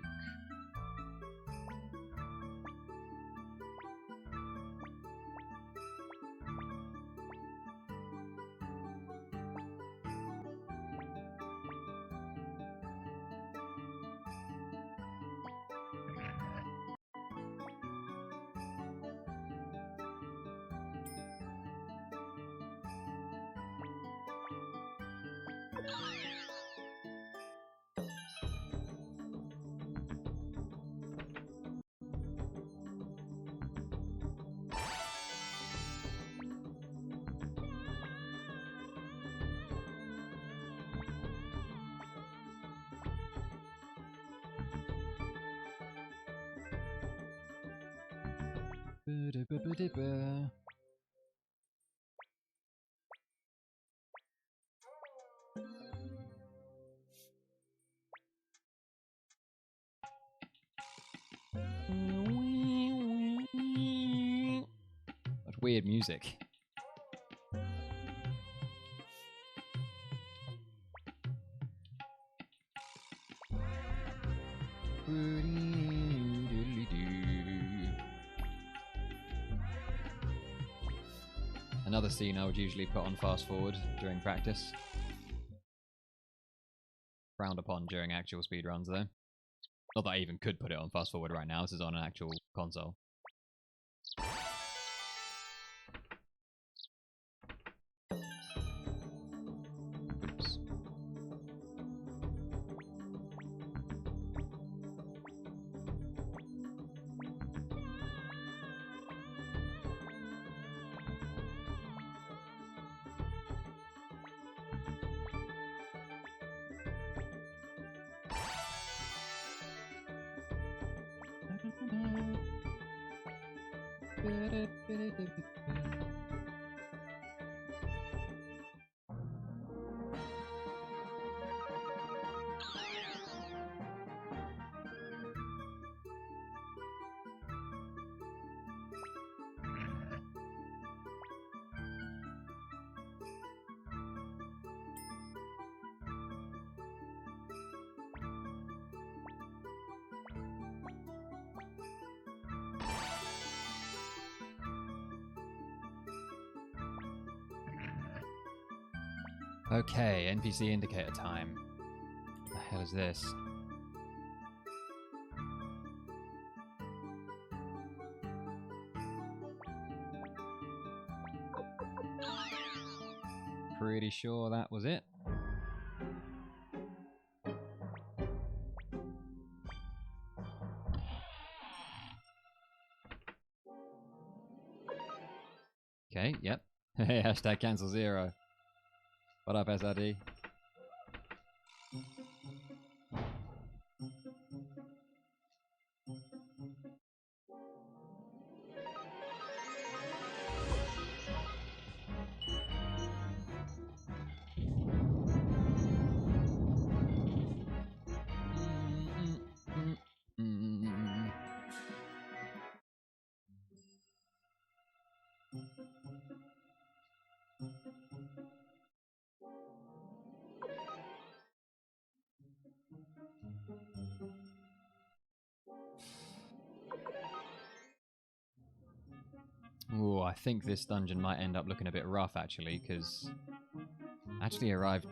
S1: weird music. Another scene I would usually put on fast forward during practice. Frowned upon during actual speedruns, though. Not that I even could put it on fast forward right now. This is on an actual console. Oops. Okay, NPC indicator time. What the hell is this? Pretty sure that was it. Okay, yep. Hashtag cancel 0. What up, SRD? Ooh, I think this dungeon might end up looking a bit rough, actually, because I actually arrived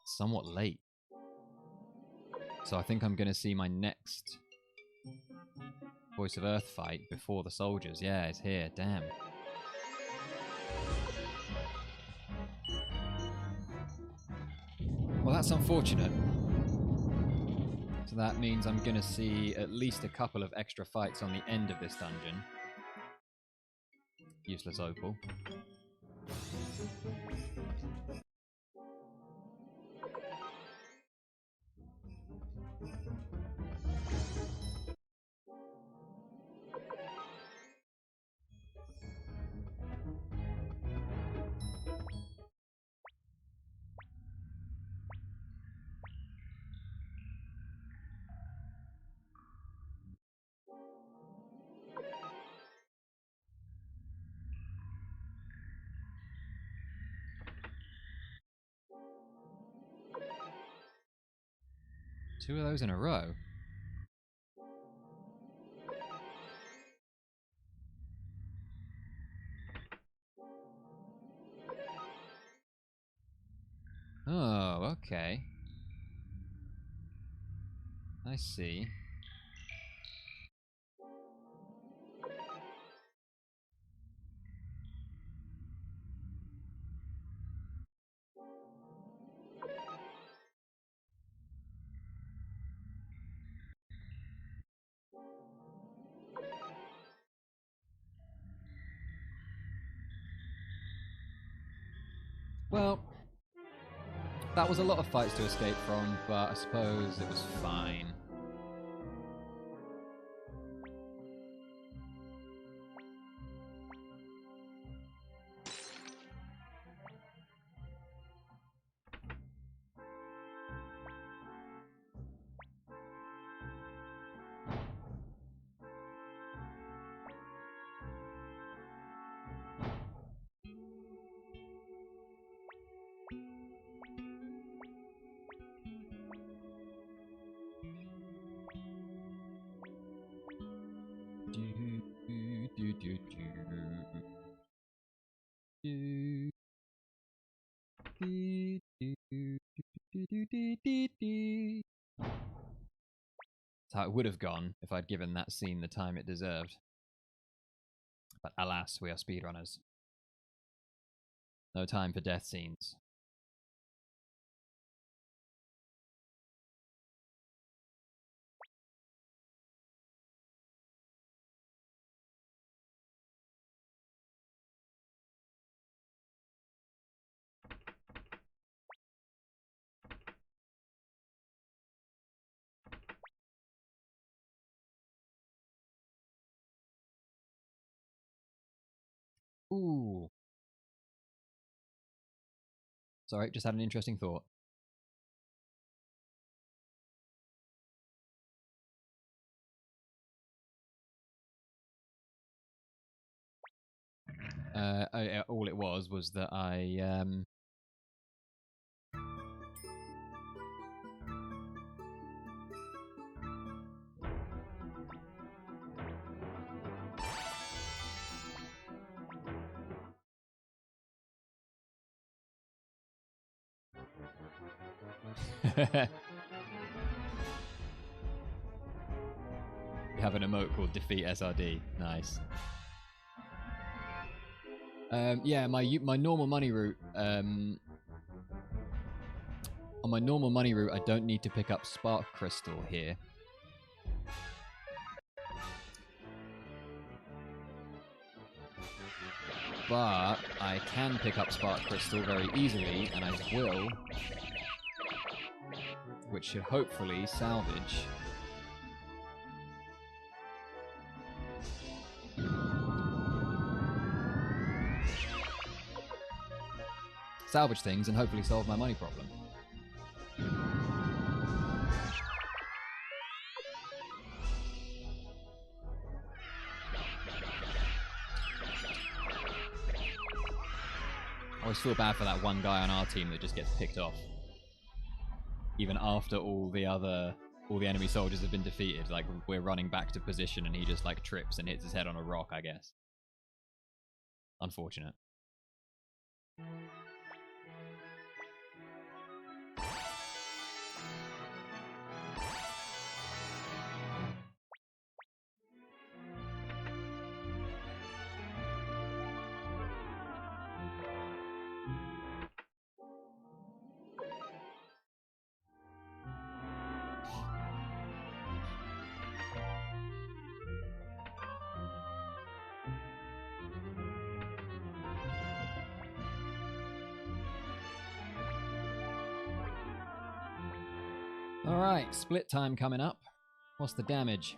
S1: somewhat late. So I think I'm going to see my next Voice of Earth fight before the soldiers. Yeah, it's here. Damn. Well, that's unfortunate. So that means I'm going to see at least a couple of extra fights on the end of this dungeon. Useless opal. Two of those in a row. Oh, okay. I see. Well, that was a lot of fights to escape from, but I suppose it was fine. That's how it would have gone if I'd given that scene the time it deserved. But alas, we are speedrunners. No time for death scenes. Ooh. Sorry, just had an interesting thought. All it was that I We have an emote called Defeat SRD. Nice. Yeah, my normal money route. On my normal money route, I don't need to pick up Spark Crystal here. But I can pick up Spark Crystal very easily, and I will. Which should hopefully salvage. Salvage things and hopefully solve my money problem. I always feel bad for that one guy on our team that just gets picked off. Even after all the enemy soldiers have been defeated, like we're running back to position and he just like trips and hits his head on a rock, I guess. Unfortunate. Alright, split time coming up. What's the damage?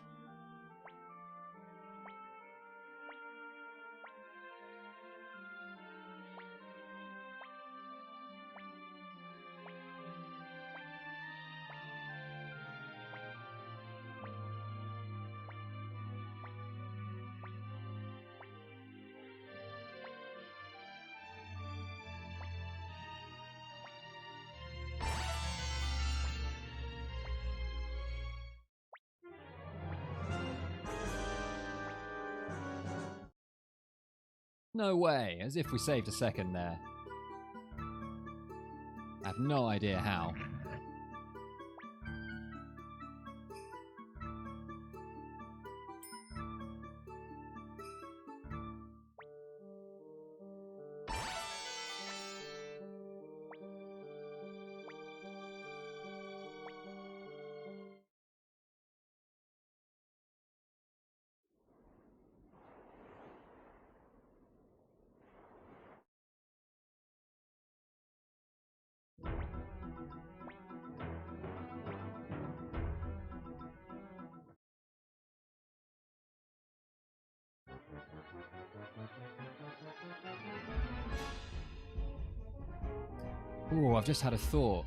S1: No way, as if we saved a second there. I have no idea how. Ooh, I've just had a thought.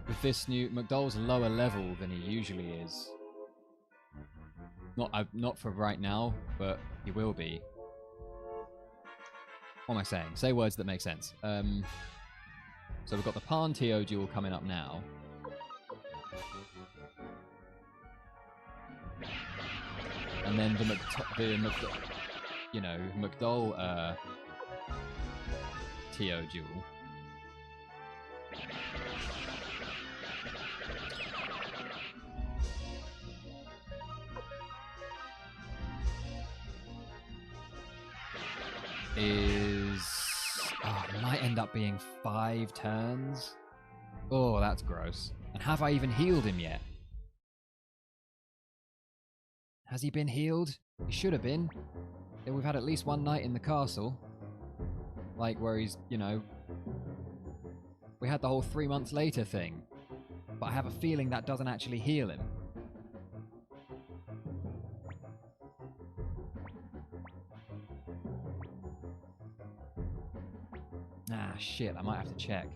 S1: With this new... McDowell's lower level than he usually is. Not for right now, but he will be. What am I saying? Say words that make sense. So we've got the Pan Tio duel coming up now. And then the McDowell TO duel. It might end up being 5 turns. Oh, that's gross. And have I even healed him yet? Has he been healed? He should have been. We've had at least one night in the castle. Like, where he's, you know... We had the whole 3 months later thing. But I have a feeling that doesn't actually heal him. Ah, shit, I might have to check.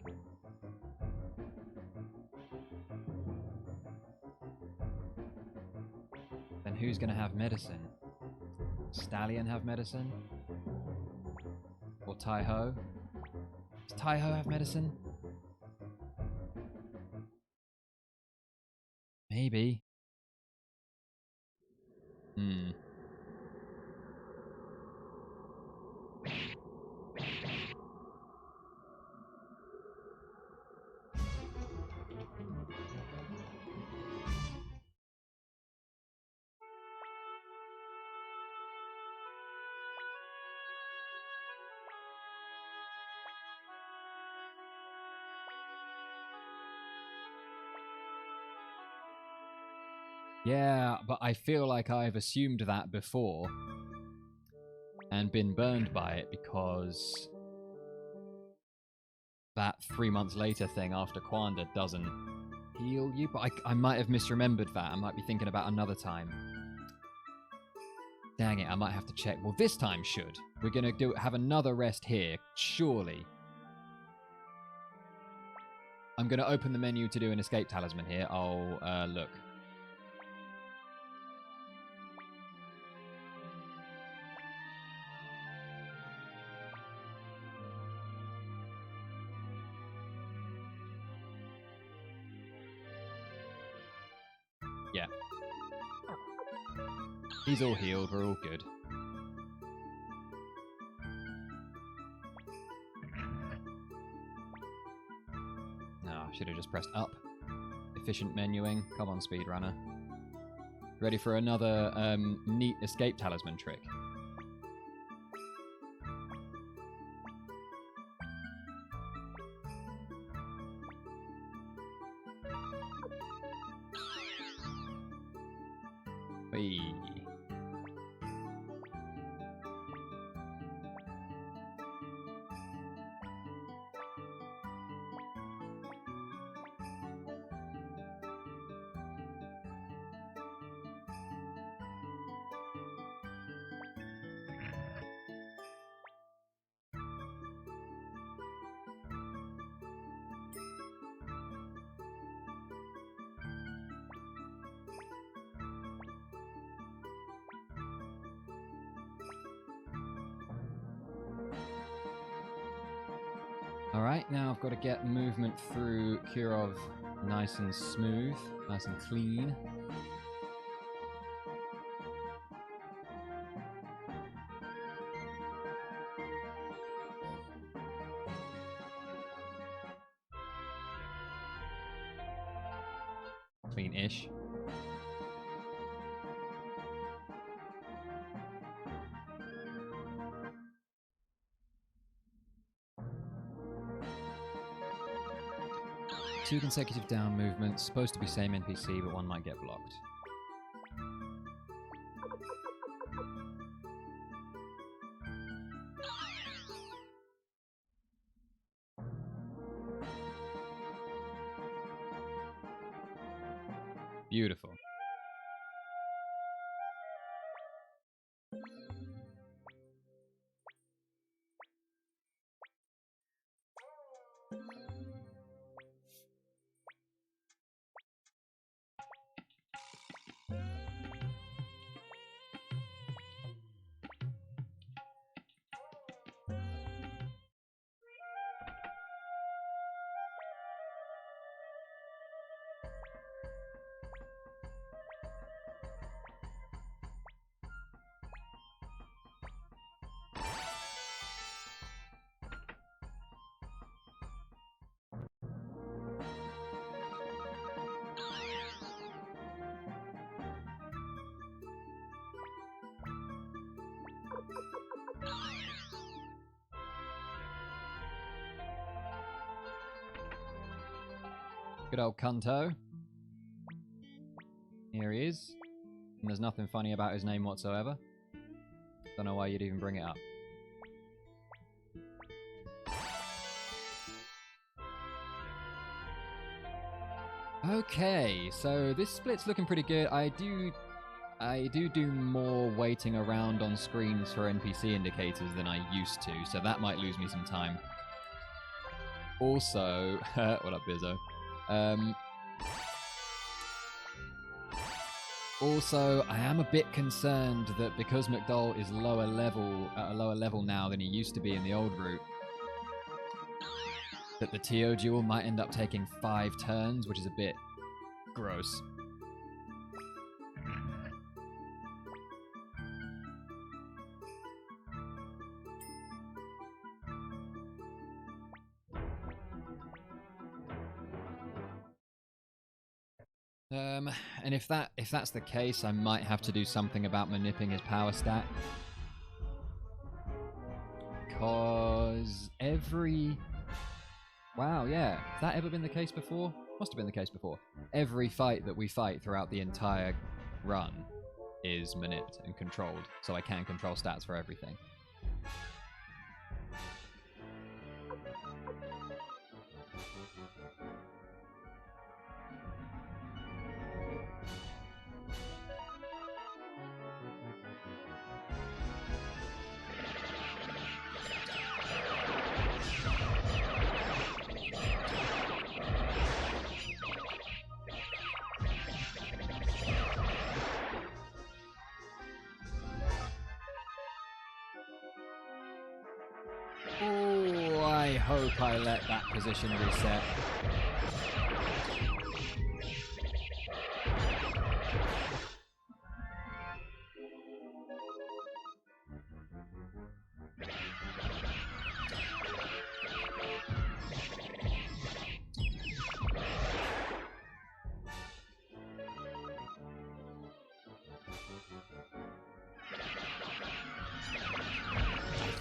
S1: Then who's gonna have medicine? Stallion have medicine? Or Tai-Ho? Does Tai-Ho have medicine? Maybe. Yeah, but I feel like I've assumed that before and been burned by it because that 3 months later thing after Quanda doesn't heal you, but I might have misremembered that. I might be thinking about another time. Dang it, I might have to check. Well, this time should. We're going to have another rest here, surely. I'm going to open the menu to do an escape talisman here. I'll look. Yeah. He's all healed, we're all good. No, I should have just pressed up. Efficient menuing. Come on, speedrunner. Ready for another neat escape talisman trick. Whee. Alright, now I've got to get movement through Kirov nice and smooth, nice and clean. Clean-ish. Two consecutive down movements, supposed to be same NPC, but one might get blocked. Beautiful. Good old Kanto. Here he is. And there's nothing funny about his name whatsoever. Don't know why you'd even bring it up. Okay, so this split's looking pretty good. I do more waiting around on screens for NPC indicators than I used to, so that might lose me some time. Also, what up, Bizzo? Also, I am a bit concerned that because McDowell is at a lower level now than he used to be in the old route, that the TO duel might end up taking 5 turns, which is a bit gross. And if that's the case, I might have to do something about manipping his power stat. Because wow, yeah. Has that ever been the case before? Must have been the case before. Every fight that we fight throughout the entire run is manipped and controlled, so I can control stats for everything. Oh, I hope I let that position reset.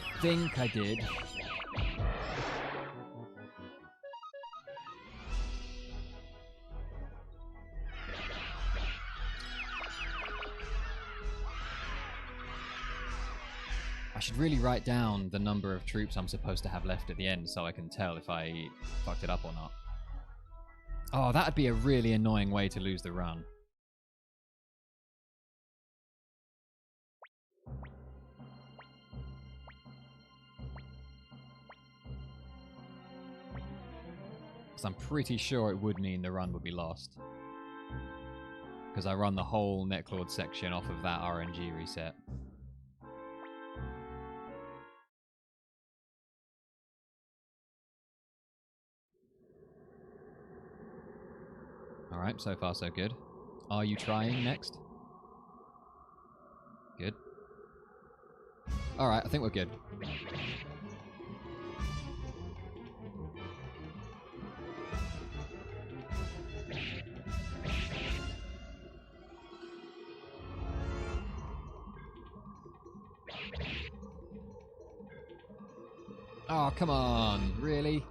S1: I think I did. I should really write down the number of troops I'm supposed to have left at the end so I can tell if I fucked it up or not. Oh, that'd be a really annoying way to lose the run. Because I'm pretty sure it would mean the run would be lost. Because I run the whole Netlord section off of that RNG reset. Alright, so far so good. Are you trying next? Good. Alright, I think we're good. Oh, come on. Really?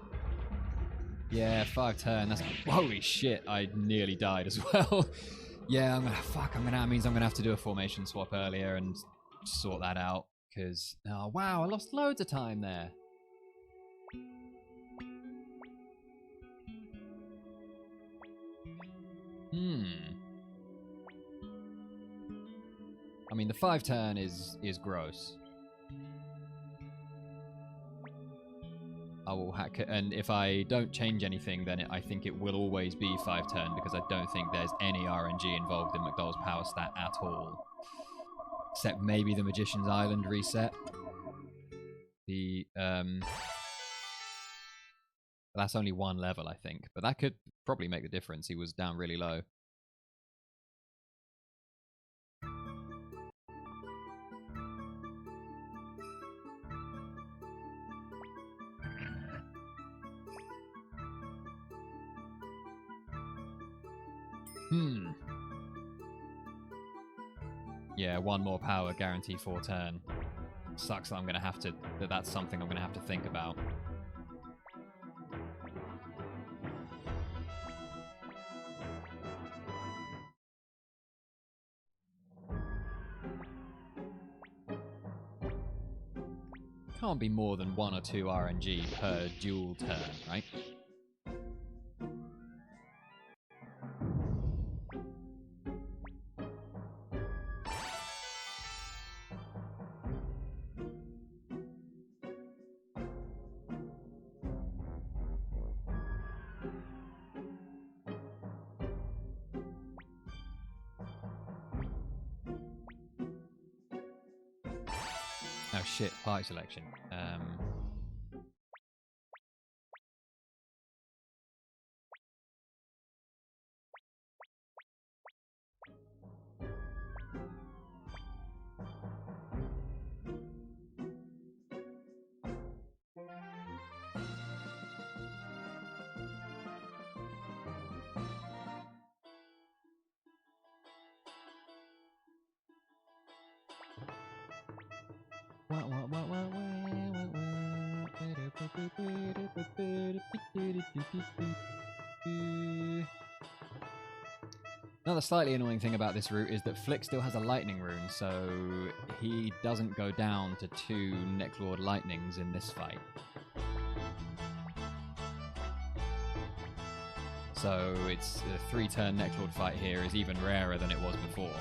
S1: Yeah, 5 turn. That's holy shit. I nearly died as well. Yeah, that means I'm gonna have to do a formation swap earlier and sort that out. Because oh wow, I lost loads of time there. I mean, the 5 turn is gross. I will hack it, and if I don't change anything, then I think it will always be 5 turn, because I don't think there's any RNG involved in McDowell's power stat at all. Except maybe the Magician's Island reset. That's only 1 level, I think, but that could probably make the difference. He was down really low. Yeah, 1 more power, guarantee 4 turn. Sucks that I'm gonna have to. That's something I'm gonna have to think about. Can't be more than 1 or 2 RNG per dual turn, right? Oh shit, party selection. Another slightly annoying thing about this route is that Flick still has a lightning rune, so he doesn't go down to 2 Necklord lightnings in this fight. So it's a 3-turn Necklord fight here is even rarer than it was before.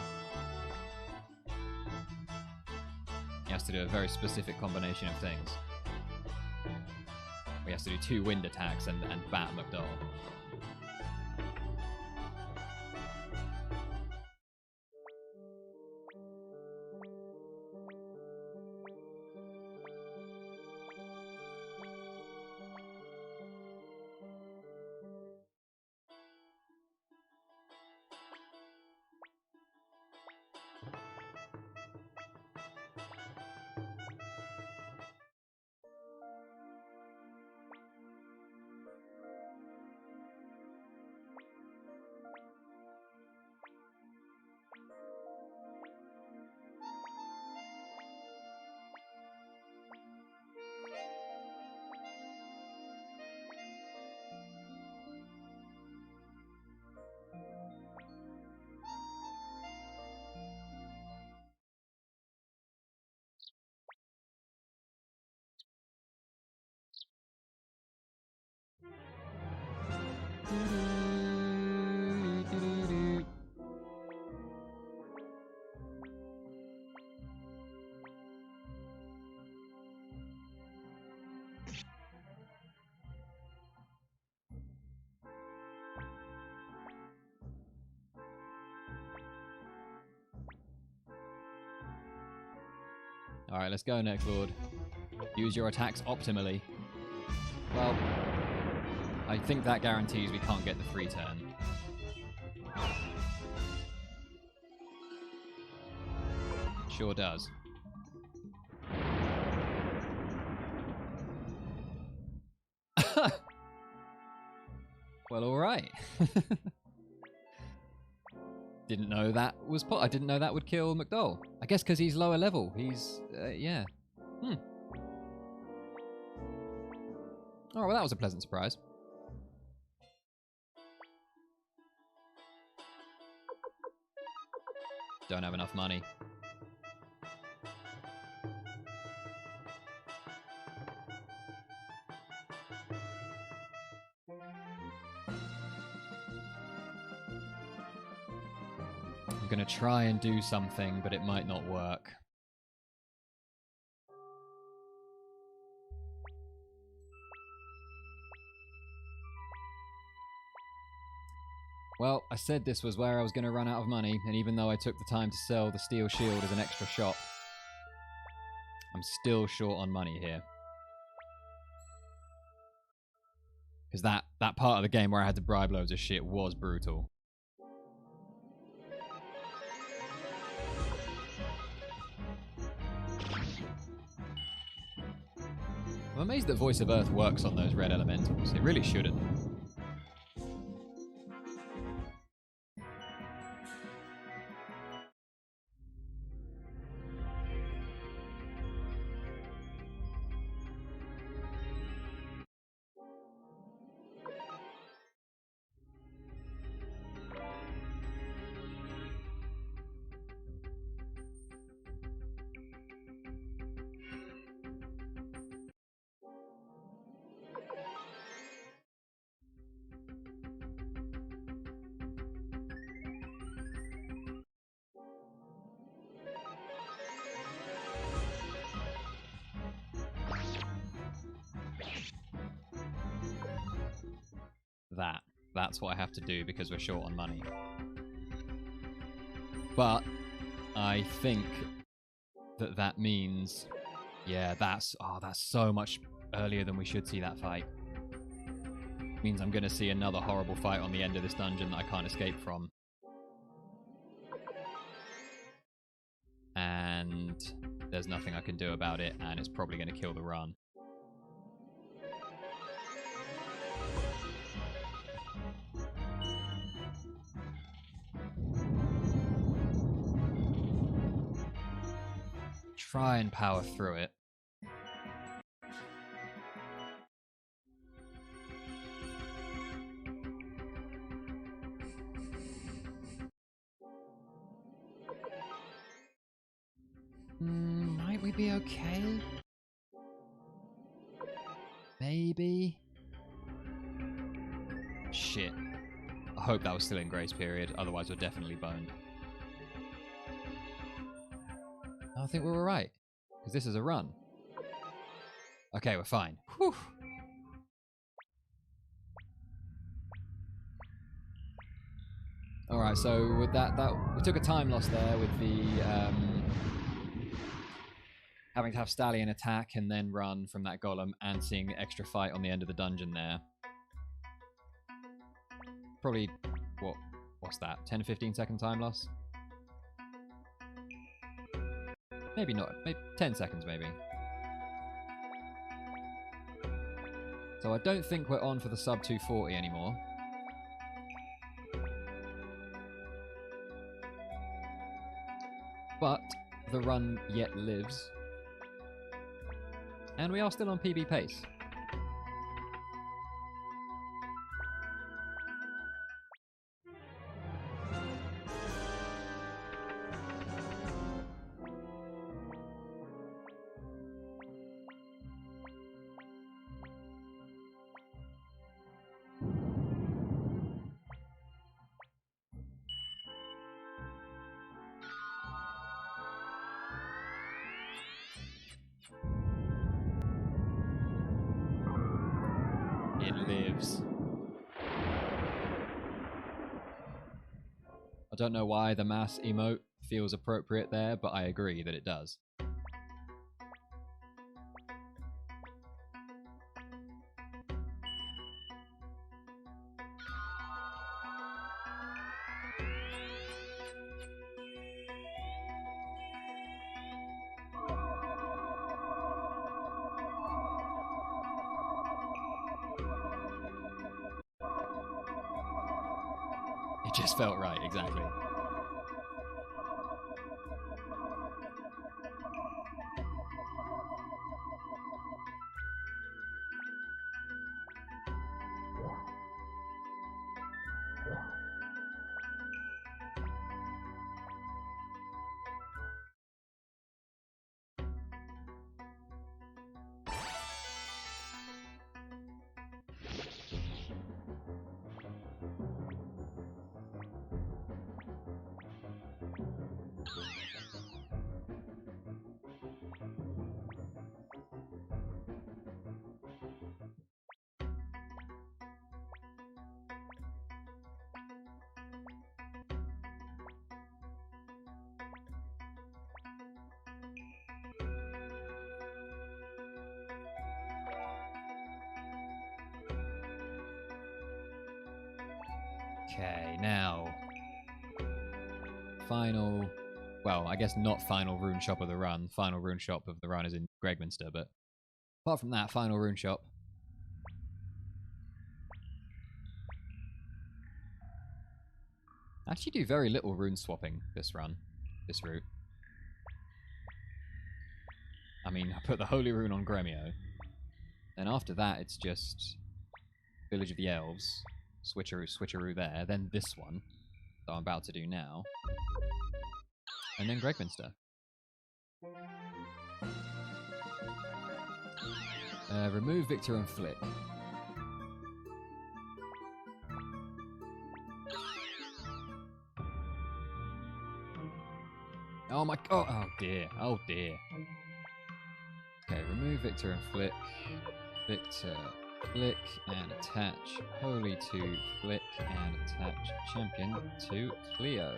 S1: He has to do a very specific combination of things. He has to do 2 wind attacks and bat McDowell. Alright, let's go, Necklord. Use your attacks optimally. Well, I think that guarantees we can't get the free turn. Sure does. Well, alright. Didn't know that was I didn't know that would kill McDowell. I guess because he's lower level. He's, yeah. Alright, well that was a pleasant surprise. Don't have enough money. I'm gonna try and do something, but it might not work. Well, I said this was where I was going to run out of money, and even though I took the time to sell the steel shield as an extra shop, I'm still short on money here. Because that part of the game where I had to bribe loads of shit was brutal. I'm amazed that Voice of Earth works on those red elementals. It really shouldn't. that. That's what I have to do because we're short on money. But I think that means, yeah, that's so much earlier than we should see that fight. Means I'm going to see another horrible fight on the end of this dungeon that I can't escape from. And there's nothing I can do about it, and it's probably going to kill the run. Try and power through it. Might we be okay? Maybe? Shit. I hope that was still in grace period, otherwise we're definitely boned. I think we're alright, because this is a run. Okay, we're fine. Whew. Alright, so with that we took a time loss there with the having to have Stallion attack and then run from that golem and seeing the extra fight on the end of the dungeon there. Probably, what's that, 10-15 second time loss? Maybe not, maybe 10 seconds maybe. So I don't think we're on for the sub 240 anymore. But the run yet lives. And we are still on PB pace. It lives. I don't know why the mass emote feels appropriate there, but I agree that it does. It just felt right, exactly. Okay, now final, well, I guess not final rune shop of the run. Final rune shop of the run is in Gregminster, but apart from that, final rune shop. I actually do very little rune swapping this route. I mean, I put the Holy Rune on Gremio, and after that it's just Village of the Elves, switcheroo there, then this one that I'm about to do now, and then Gregminster. Remove Victor and Flick. Oh my god, oh dear, oh dear. Okay, remove Victor and Flick. Victor, Flick and attach. Holy to flick and attach. Champion to Cleo.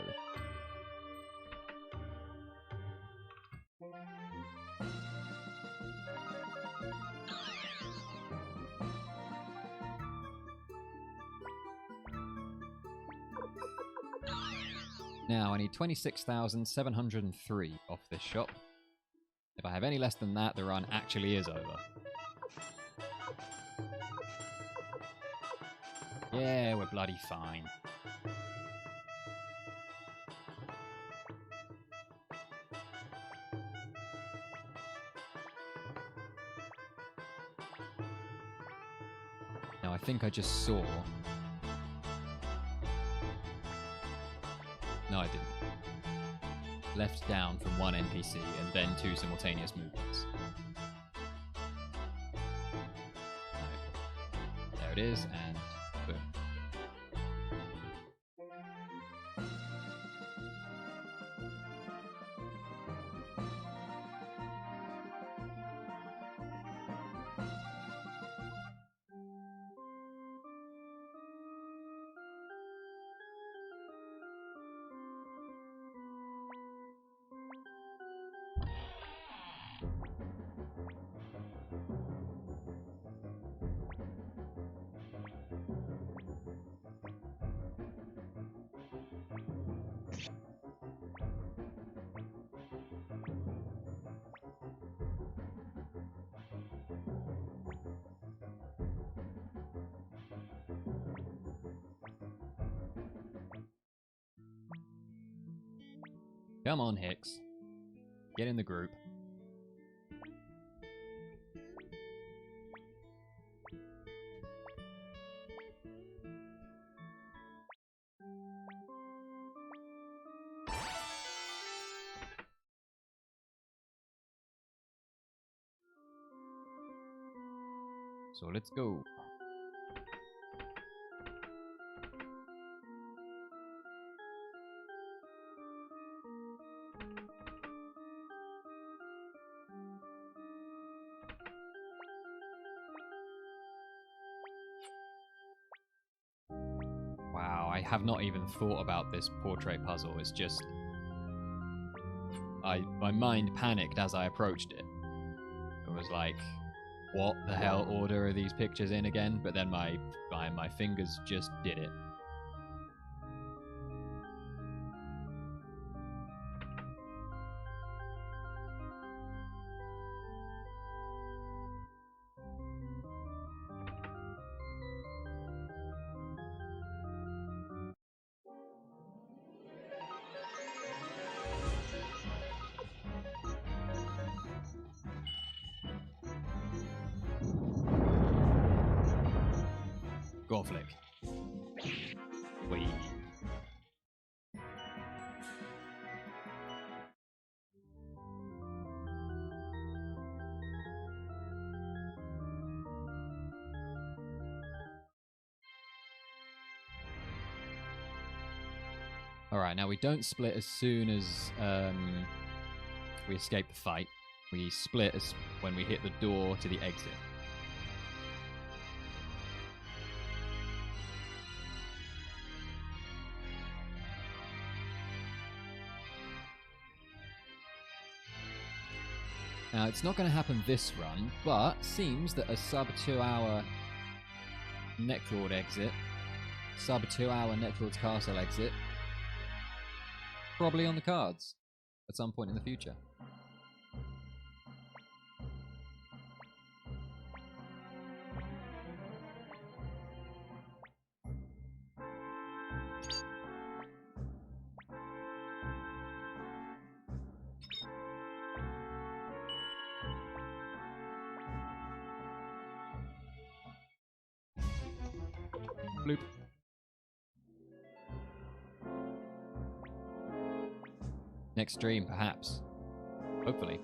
S1: Now I need 26,703 off this shop. If I have any less than that, the run actually is over. Yeah, we're bloody fine. Now I think I just saw... No, I didn't. Left down from one NPC and then two simultaneous movements. No. There it is, and boom. Come on, Hicks. Get in the group. So let's go. Wow, I have not even thought about this portrait puzzle. It's just... my mind panicked as I approached it. It was like, what the hell order are these pictures in again? But then my fingers just did it. Go on, Flick. Wee. Alright, now we don't split as soon as we escape the fight. We split as when we hit the door to the exit. Now, it's not going to happen this run, but seems that a sub 2 hour Necklord exit, sub 2 hour Necklord's Castle exit, probably on the cards at some point in the future. Bloop. Next stream, perhaps. Hopefully.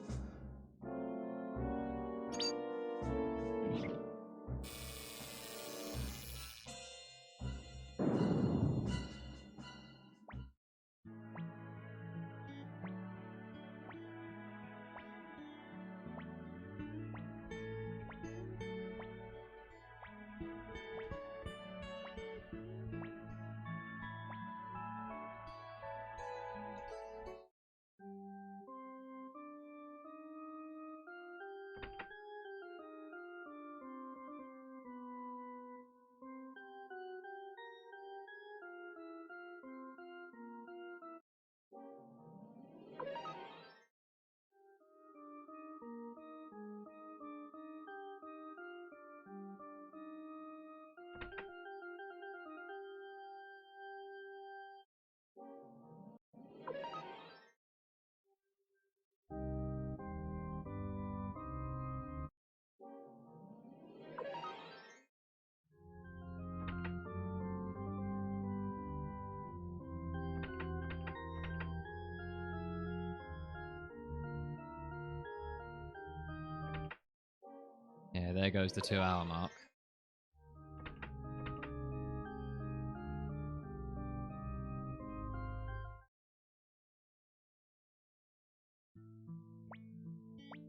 S1: there goes the 2-hour mark.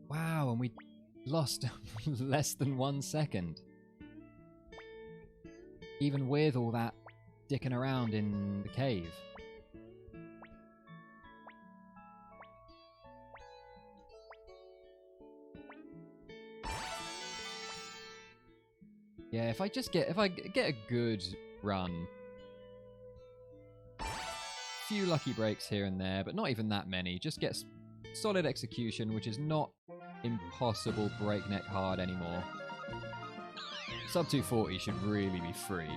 S1: Wow, and we lost less than 1 second. Even with all that dicking around in the cave. Yeah, if I get a good run, few lucky breaks here and there, but not even that many. Just get solid execution, which is not impossible breakneck hard anymore. Sub 240 should really be free.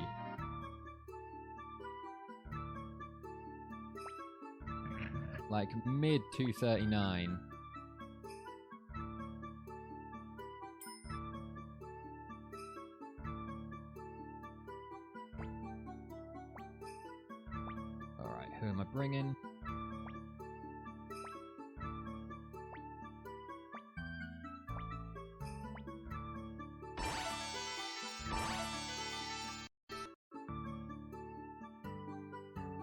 S1: Like mid 239. Alright, who am I bringing?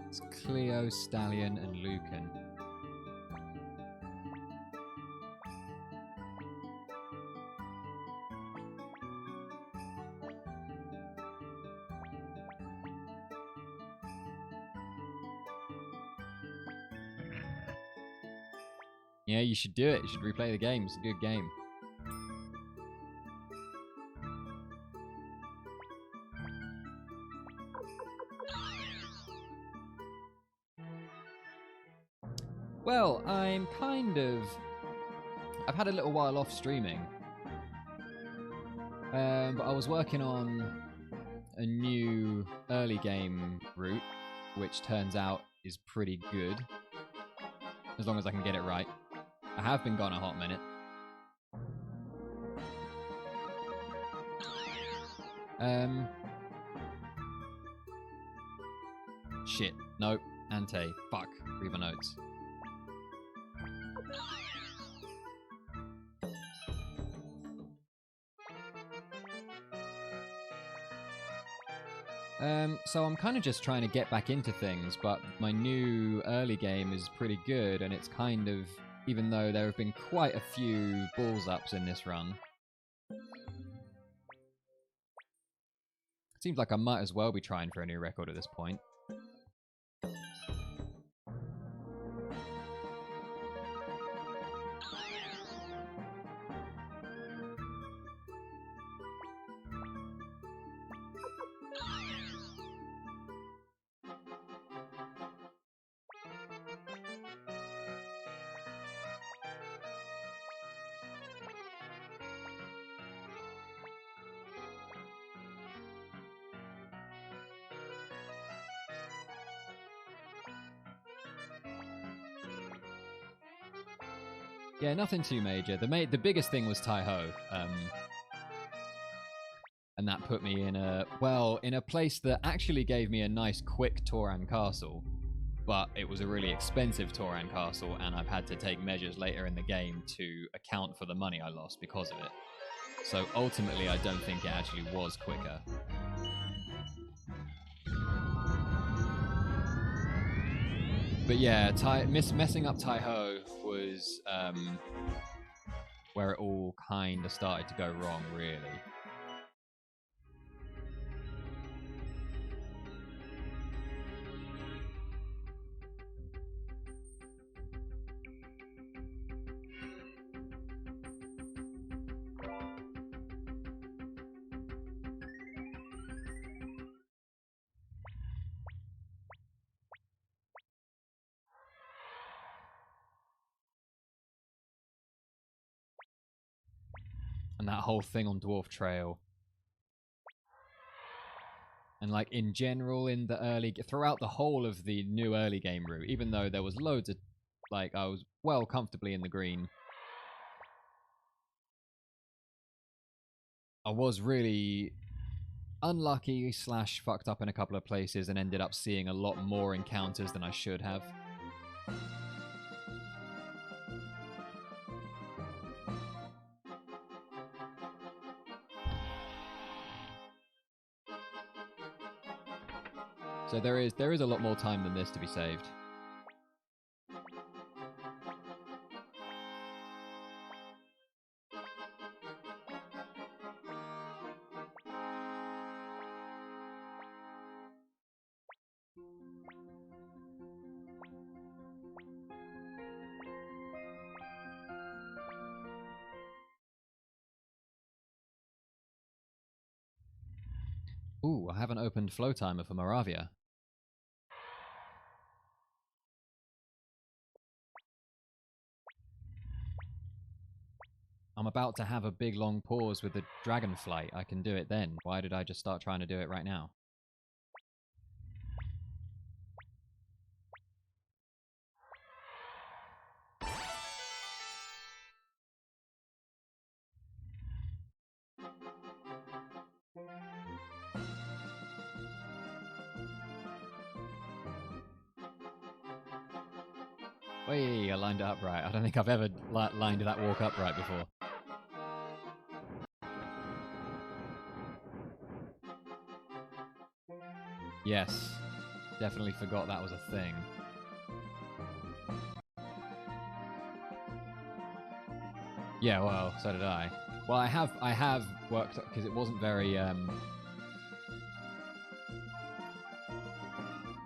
S1: It's Cleo, Stallion, and Lucan. Yeah, you should do it. You should replay the game. It's a good game. Well, I've had a little while off streaming. But I was working on a new early game route, which turns out is pretty good. As long as I can get it right. I have been gone a hot minute. Shit. Nope. Ante. Fuck. Read my notes. So I'm kind of just trying to get back into things, but my new early game is pretty good, and it's kind of, even though there have been quite a few balls ups in this run, it seems like I might as well be trying for a new record at this point. Yeah, nothing too major. The biggest thing was Tai-Ho. And that put me in a place that actually gave me a nice quick Toran castle. But it was a really expensive Toran castle, and I've had to take measures later in the game to account for the money I lost because of it. So ultimately, I don't think it actually was quicker. But yeah, messing up Tai-Ho was where it all kind of started to go wrong, really. And that whole thing on Dwarf Trail. And like in general, in the throughout the whole of the new early game route, even though there was loads of, like, I was well comfortably in the green, I was really unlucky / fucked up in a couple of places and ended up seeing a lot more encounters than I should have. So there is a lot more time than this to be saved. Ooh, I haven't opened Flow Timer for Moravia. I'm about to have a big long pause with the dragon flight. I can do it then. Why did I just start trying to do it right now? Wait, I lined it up right. I don't think I've ever lined that walk up right before. Yes, definitely forgot that was a thing. Yeah, well, so did I. Well, I have worked because it wasn't very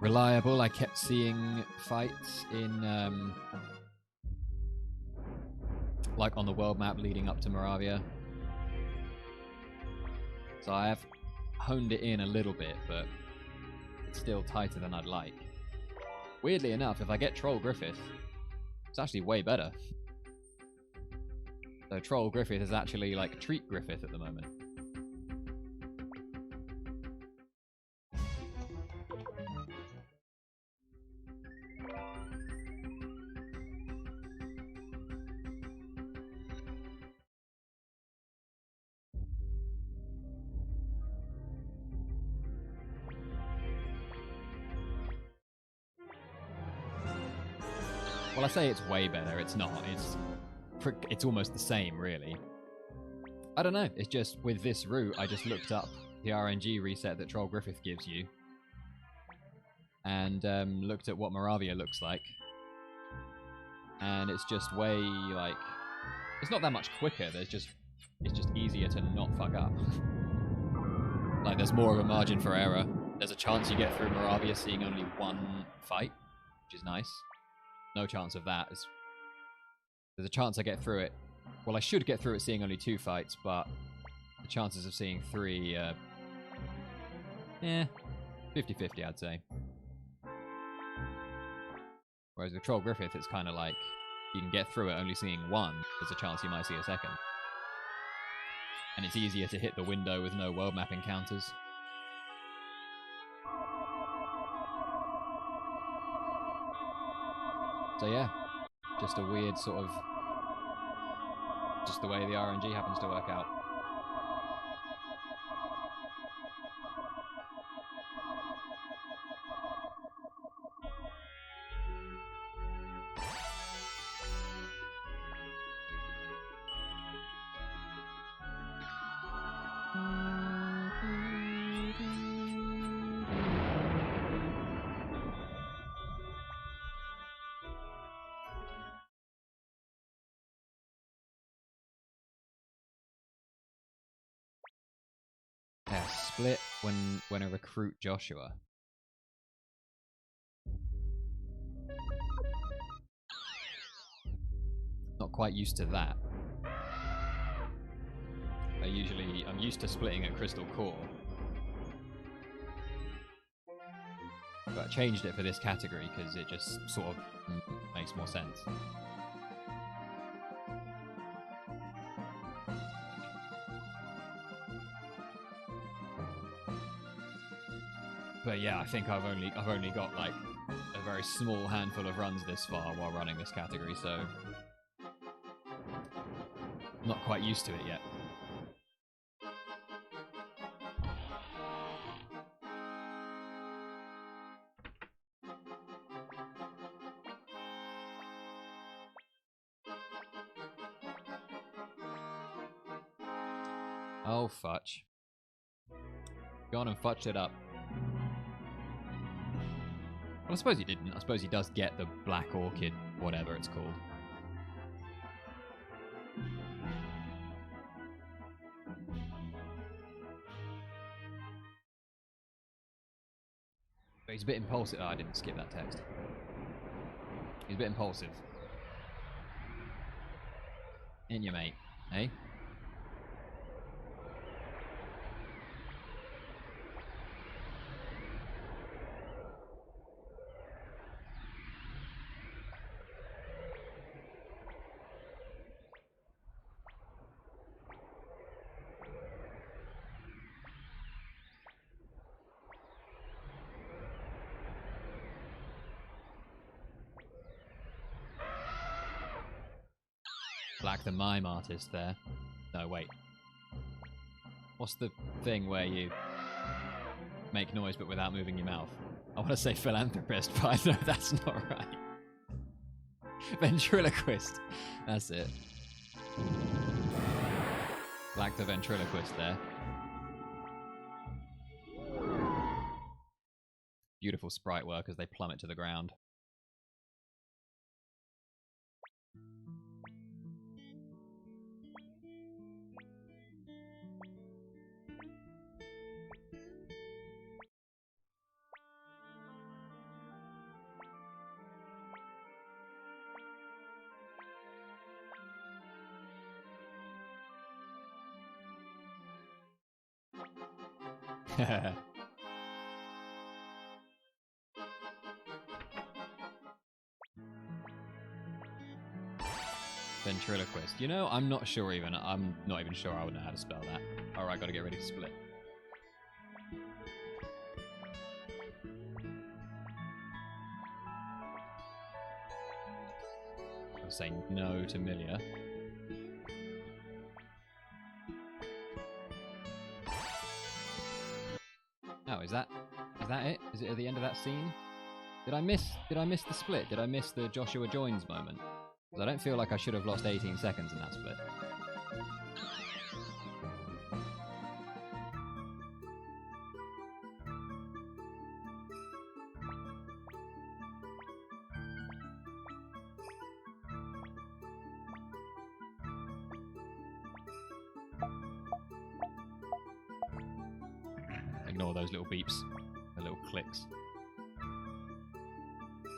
S1: reliable. I kept seeing fights in like on the world map leading up to Moravia. So I have honed it in a little bit, but it's still tighter than I'd like. Weirdly enough, if I get Troll Griffith, it's actually way better. So Troll Griffith is actually like Treat Griffith at the moment. Well, I say it's way better. It's not. It's almost the same, really. I don't know. It's just with this route, I just looked up the RNG reset that Troll Griffith gives you, and looked at what Moravia looks like, and it's just way like it's not that much quicker. It's just easier to not fuck up. Like there's more of a margin for error. There's a chance you get through Moravia seeing only one fight, which is nice. No chance of that. There's a chance I get through it. Well, I should get through it seeing only 2 fights, but the chances of seeing 3, 50-50, I'd say. Whereas with Troll Griffith, it's kind of like you can get through it only seeing 1. There's a chance you might see a second. And it's easier to hit the window with no world map encounters. So yeah, just a weird sort of... just the way the RNG happens to work out. Yeah, split when I recruit Joshua. Not quite used to that. I'm used to splitting at Crystal Core. But I changed it for this category because it just sort of makes more sense. But yeah, I think I've only got like a very small handful of runs this far while running this category, so I'm not quite used to it yet. Oh, fudge. Gone and fudged it up. Well, I suppose he didn't. I suppose he does get the black orchid, whatever it's called. But he's a bit impulsive. Oh, I didn't skip that text. He's a bit impulsive. In your mate, eh? Black the mime artist there. No, wait. What's the thing where you make noise but without moving your mouth? I want to say philanthropist, but I know that's not right. Ventriloquist. That's it. Black the ventriloquist there. Beautiful sprite work as they plummet to the ground. Ventriloquist. You know, I'm not sure even. I'm not even sure I would know how to spell that. Alright, gotta get ready to split. I'll say no to Milia. Oh, is that it? Is it at the end of that scene? Did I miss the split? Did I miss the Joshua Joins moment? Because I don't feel like I should have lost 18 seconds in that split. Ignore those little beeps, the little clicks.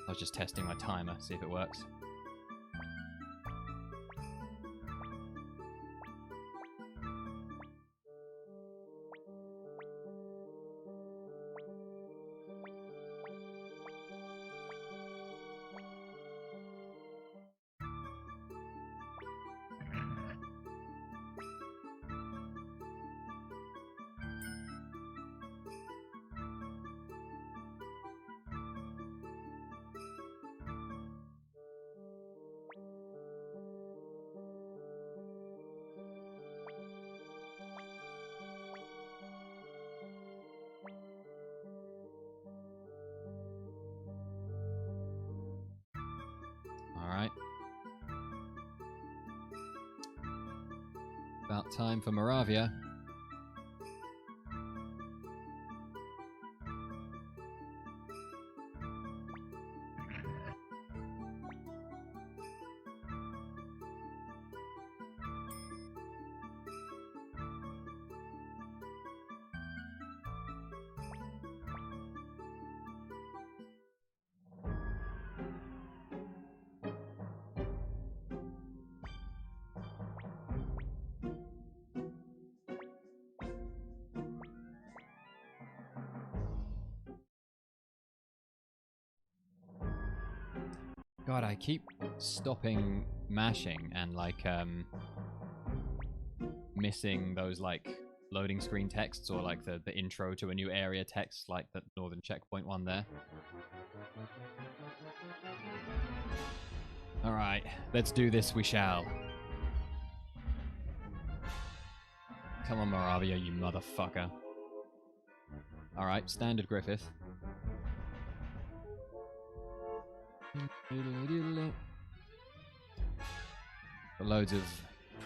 S1: I was just testing my timer, see if it works. Alright. About time for Moravia. God, I keep stopping mashing and like missing those like loading screen texts or like the intro to a new area text like the Northern Checkpoint one there. Alright, let's do this, we shall. Come on, Moravia, you motherfucker. Alright, standard Griffith. Loads of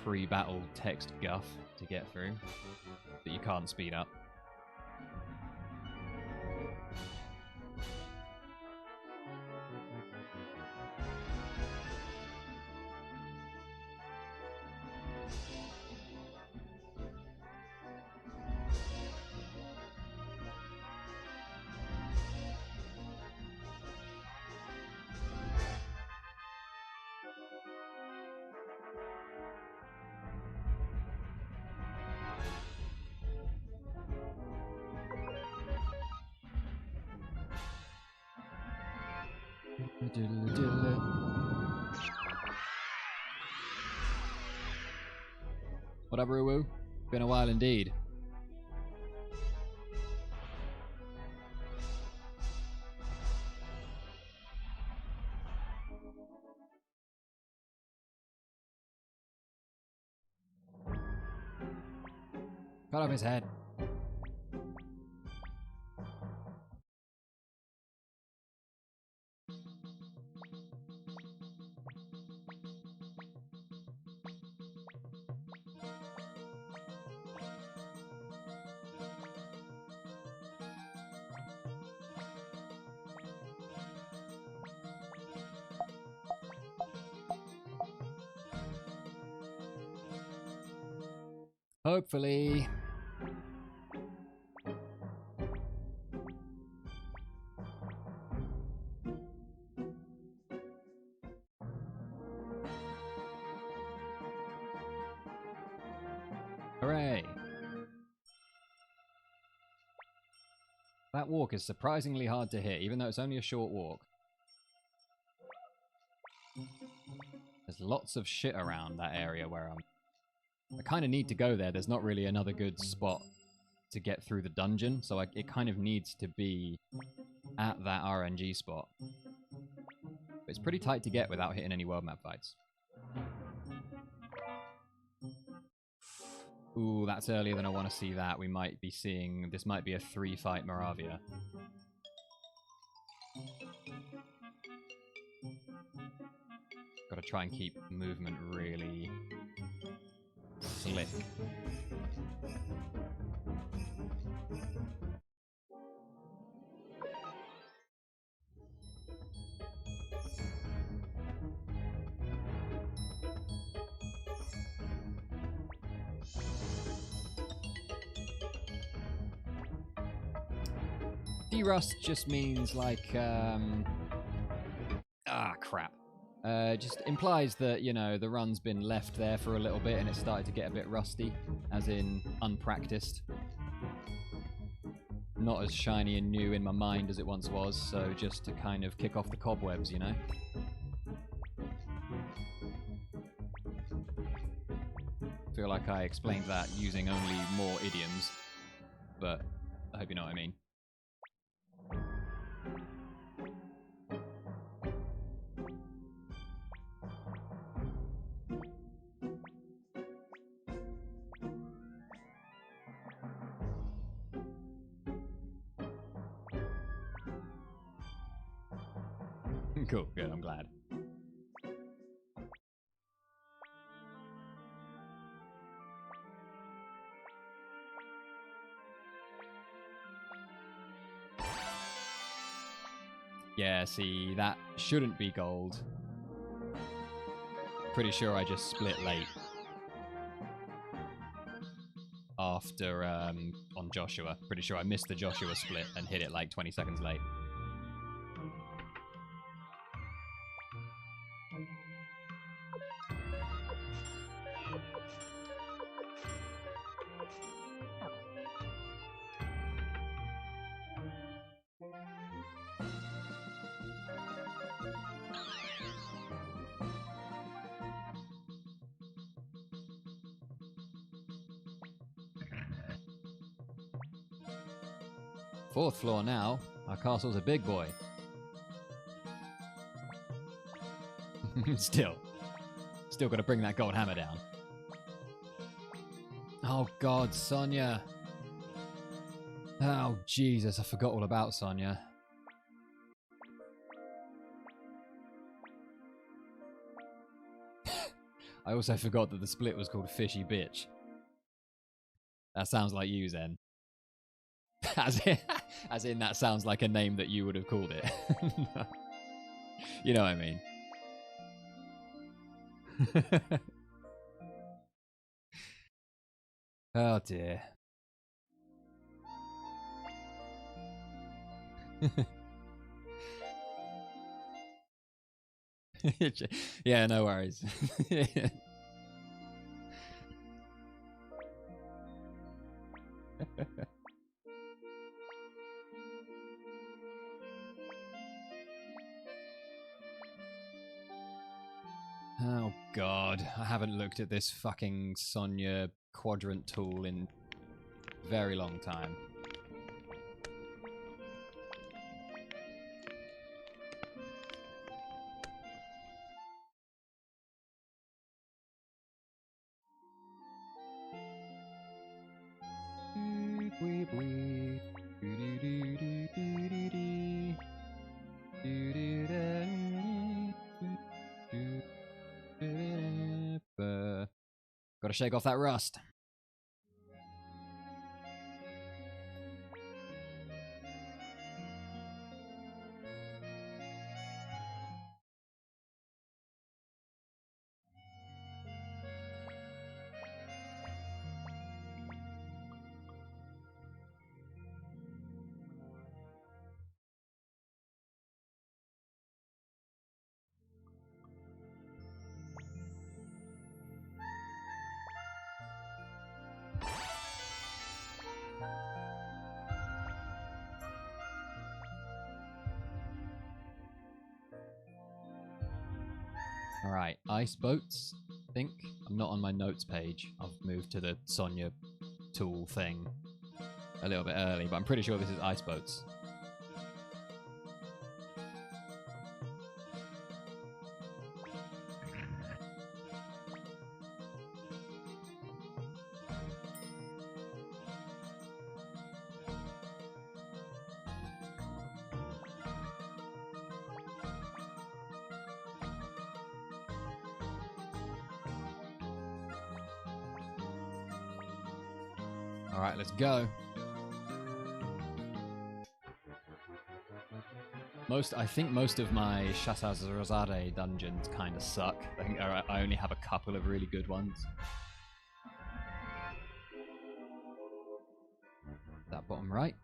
S1: pre-battle text guff to get through that you can't speed up. What up, Ruwu? Been a while indeed. Cut off his head. Hopefully. Hooray. That walk is surprisingly hard to hit, even though it's only a short walk. There's lots of shit around that area where I kind of need to go there. There's not really another good spot to get through the dungeon, so it kind of needs to be at that RNG spot. But it's pretty tight to get without hitting any world map fights. Ooh, that's earlier than I want to see that. We might be seeing... This might be a 3-fight Moravia. Gotta try and keep movement really slick. Derust just means like, crap. Just implies that, you know, the run's been left there for a little bit and it started to get a bit rusty, as in unpracticed. Not as shiny and new in my mind as it once was, so just to kind of kick off the cobwebs, you know? Feel like I explained that using only more idioms, but I hope you know what I mean. Cool, good, I'm glad. Yeah, see, that shouldn't be gold. Pretty sure I just split late. After, on Joshua. Pretty sure I missed the Joshua split and hit it like 20 seconds late. Fourth floor now. Our castle's a big boy. Still got to bring that gold hammer down. Oh God, Sonia. Oh Jesus, I forgot all about Sonia. I also forgot that the split was called Fishy Bitch. That sounds like you, Zen. As in that sounds like a name that you would have called it. You know what I mean. Oh dear. Yeah, no worries. Oh god, I haven't looked at this fucking Sonya quadrant tool in a very long time. Gotta shake off that rust. Alright, ice boats, I think. I'm not on my notes page. I've moved to the Sonya tool thing a little bit early, but I'm pretty sure this is ice boats. Alright, let's go. I think most of my Shasazrazade dungeons kind of suck. I think I only have a couple of really good ones. That bottom right.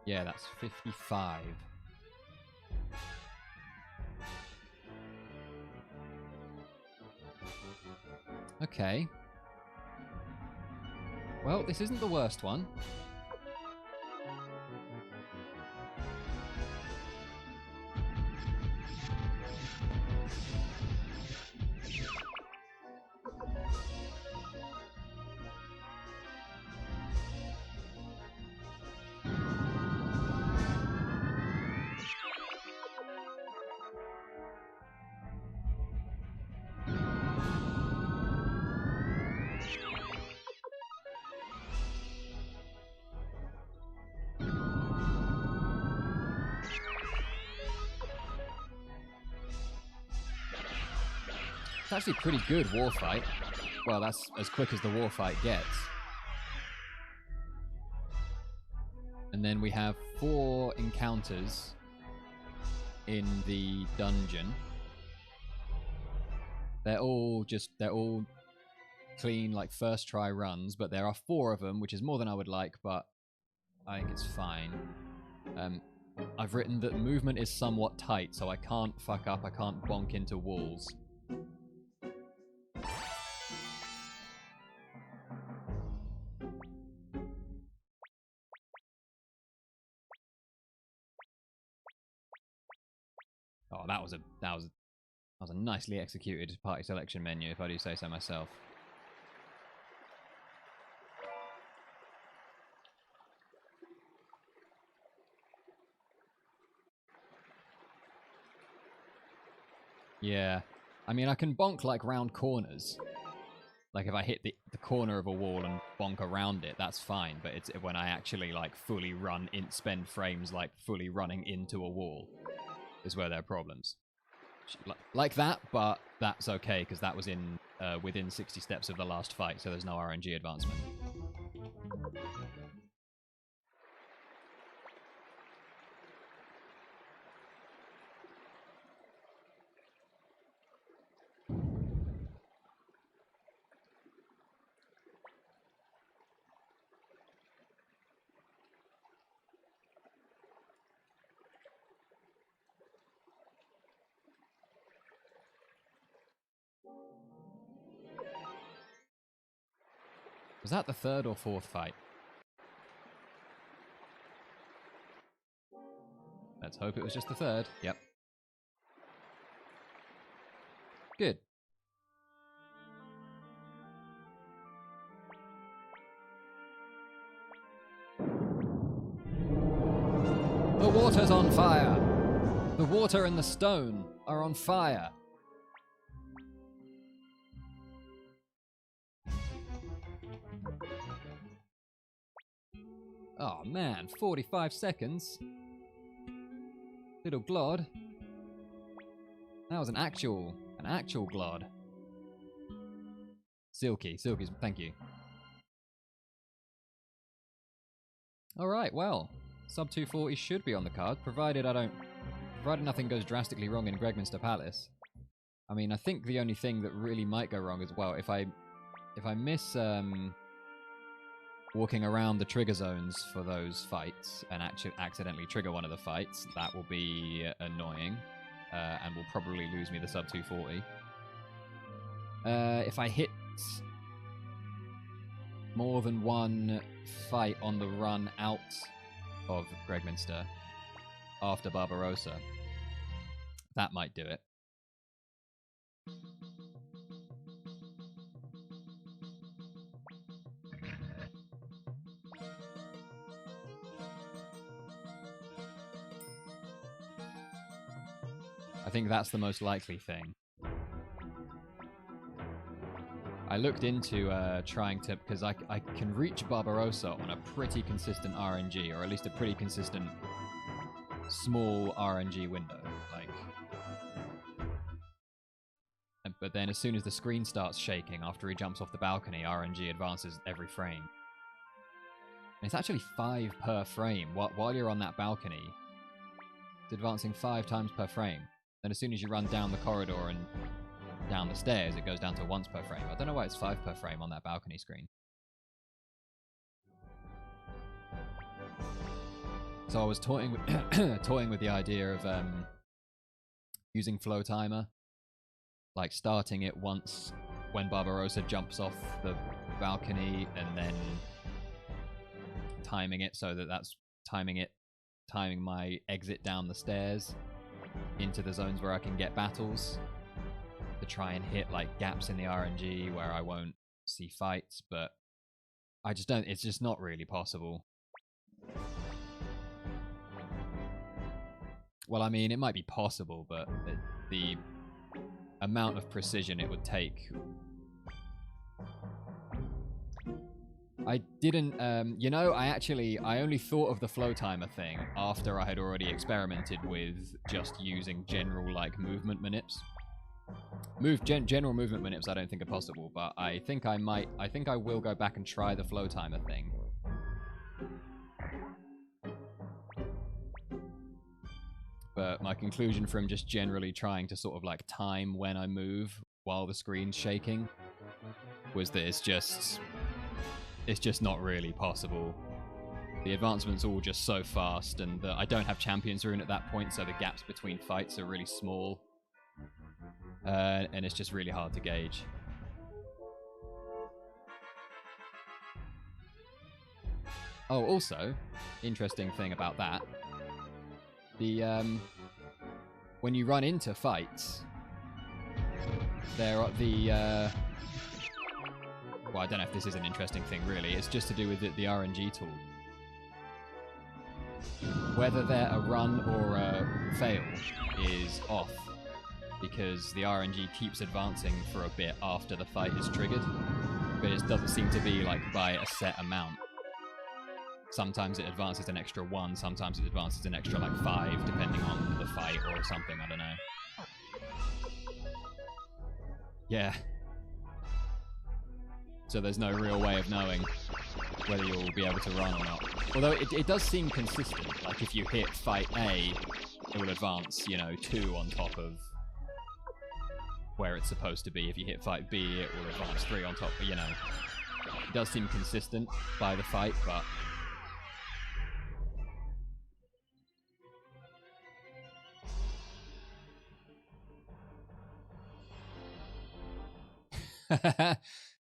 S1: Yeah, that's 55. Okay. Well, this isn't the worst one. It's actually a pretty good war fight. Well, that's as quick as the war fight gets. And then we have 4 encounters in the dungeon. They're all clean, like first try runs, but there are 4 of them, which is more than I would like, but I think it's fine. I've written that movement is somewhat tight, so I can't fuck up, I can't bonk into walls. Oh, that was a nicely executed party selection menu, if I do say so myself. Yeah. I mean, I can bonk, like, round corners. Like, if I hit the corner of a wall and bonk around it, that's fine. But it's when I actually, like, fully run, spend frames, like, fully running into a wall is where there are problems. Like that, but that's okay, because that was in within 60 steps of the last fight, so there's no RNG advancement. Was that the 3rd or 4th fight? Let's hope it was just the 3rd. Yep. Good. The water's on fire! The water and the stone are on fire. Oh man, 45 seconds. Little Glod. That was an actual Glod. Silky's, thank you. Alright, well, sub 240 should be on the card, provided nothing goes drastically wrong in Gregminster Palace. I mean, I think the only thing that really might go wrong is, well, if I miss walking around the trigger zones for those fights and actually accidentally trigger one of the fights, that will be annoying and will probably lose me the sub 240. If I hit more than one fight on the run out of Gregminster after Barbarossa, that might do it. I think that's the most likely thing. I looked into trying to, because I can reach Barbarossa on a pretty consistent RNG, or at least a pretty consistent small RNG window. But then as soon as the screen starts shaking after he jumps off the balcony, RNG advances every frame. And it's actually 5 per frame. While you're on that balcony, it's advancing 5 times per frame. Then as soon as you run down the corridor and down the stairs, it goes down to once per frame. I don't know why it's 5 per frame on that balcony screen. So I was toying with the idea of using flow timer, like starting it once when Barbarossa jumps off the balcony, and then timing it so that that's timing my exit down the stairs into the zones where I can get battles, to try and hit like gaps in the RNG where I won't see fights, but I just don't, it's just not really possible. Well, I mean, it might be possible, but the amount of precision it would take. I didn't, I only thought of the flow timer thing after I had already experimented with just using general, like, movement manips. General movement manips I don't think are possible, but I think I will go back and try the flow timer thing. But my conclusion from just generally trying to sort of, like, time when I move while the screen's shaking was that it's just not really possible. The advancement's all just so fast, and I don't have Champion's Rune at that point, so the gaps between fights are really small. And it's just really hard to gauge. Oh, also, interesting thing about that, when you run into fights, there are well, I don't know if this is an interesting thing, really. It's just to do with the RNG tool. Whether they're a run or a fail is off, because the RNG keeps advancing for a bit after the fight is triggered, but it doesn't seem to be, like, by a set amount. Sometimes it advances an extra 1, sometimes it advances an extra, like, 5, depending on the fight or something, I don't know. Yeah. So there's no real way of knowing whether you'll be able to run or not. Although it does seem consistent. Like, if you hit fight A, it will advance, 2 on top of where it's supposed to be. If you hit fight B, it will advance 3 on top, but, it does seem consistent by the fight, but...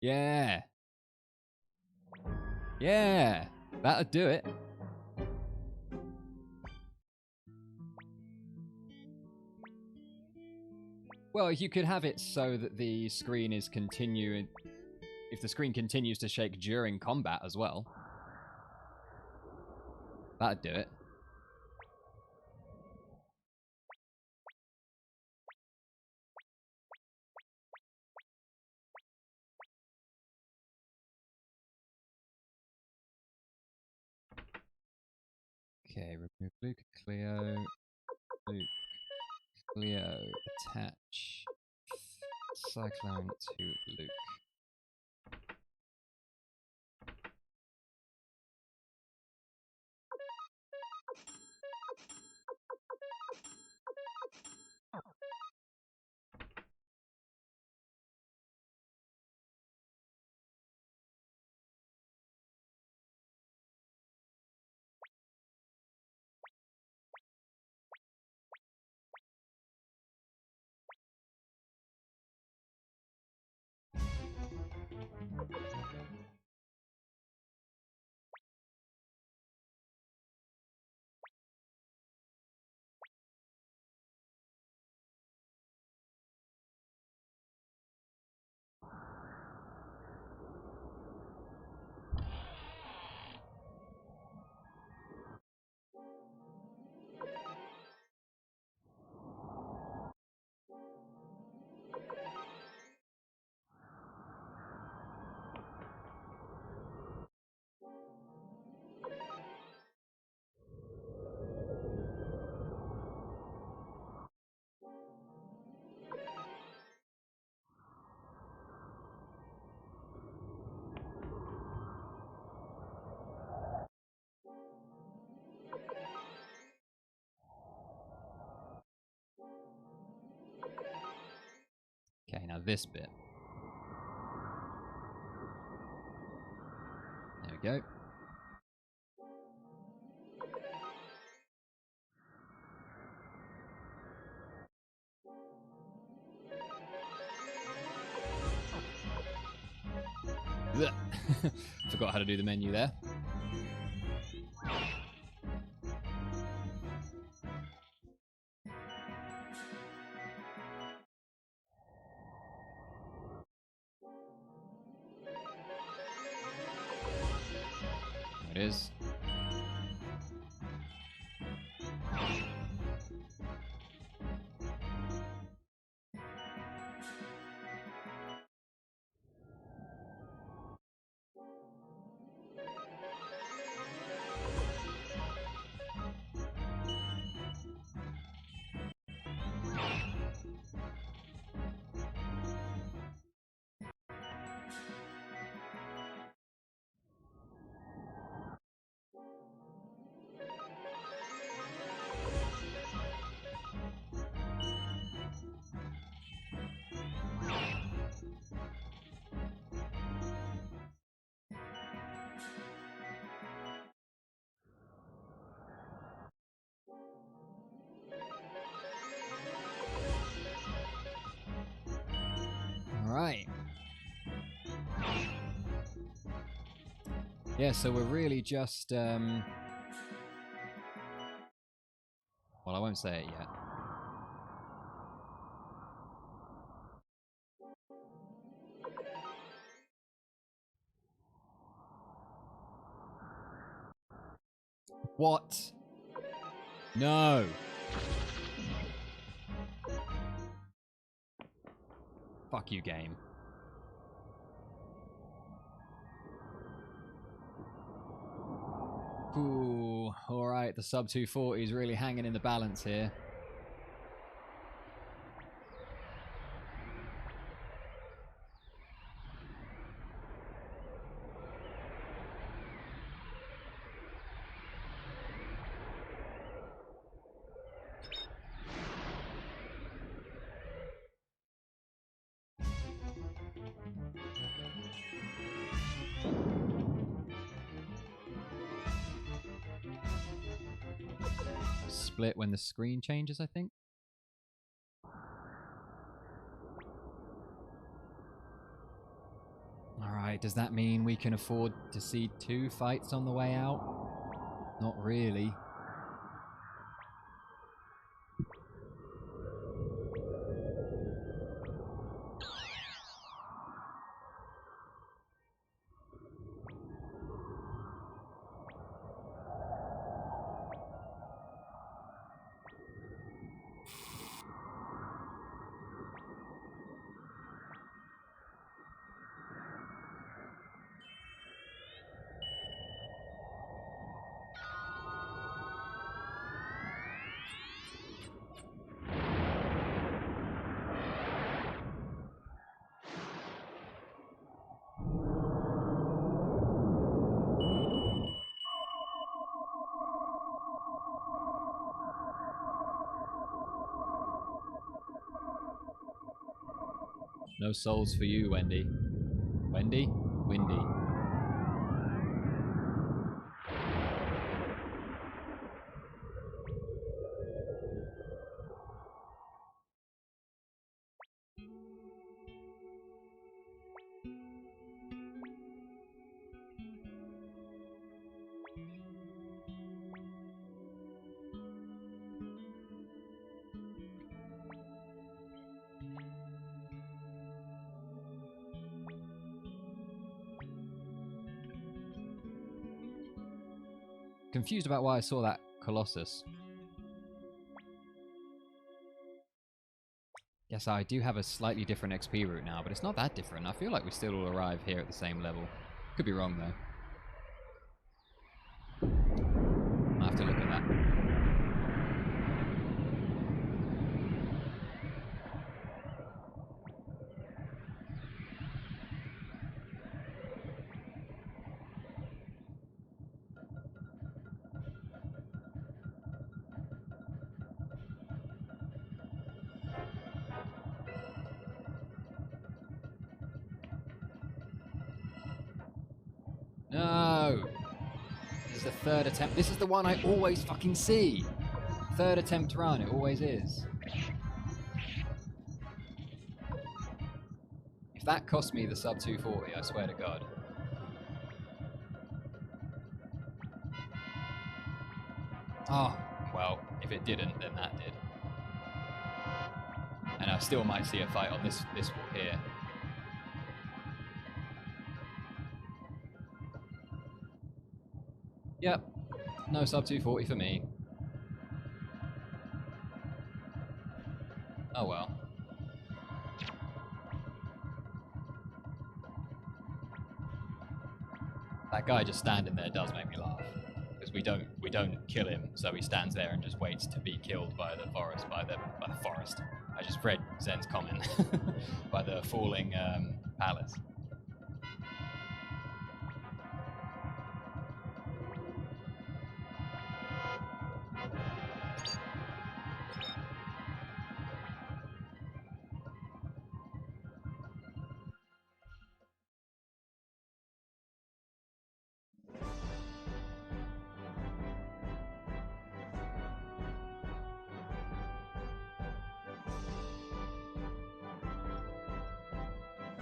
S1: Yeah. Yeah. That'd do it. Well, you could have it so that the screen is continuing. If the screen continues to shake during combat as well, that'd do it. Okay, remove Luke, Cleo, Luke, Cleo, attach Cyclone to Luke. Okay, now this bit. There we go. Forgot how to do the menu there. There it is. Right. Yeah, so we're really just, well, I won't say it yet. What? No. Fuck you, game. Ooh, alright, the sub 240 is really hanging in the balance here. Split when the screen changes, I think. Alright, does that mean we can afford to see 2 fights on the way out? Not really. No souls for you, Wendy. Wendy? Windy. Confused about why I saw that Colossus. Yes, I do have a slightly different XP route now, but it's not that different. I feel like we still all arrive here at the same level. Could be wrong, though. I'll have to look at that. No! This is the third attempt. This is the one I always fucking see. Third attempt run, it always is. If that cost me the sub 240, I swear to God. Oh, well, if it didn't, then that did. And I still might see a fight on this here. Yep, no sub 240 for me. Oh well. That guy just standing there does make me laugh. Because we don't kill him, so he stands there and just waits to be killed by the forest, by the forest. I just read Zen's comment. By the falling palace.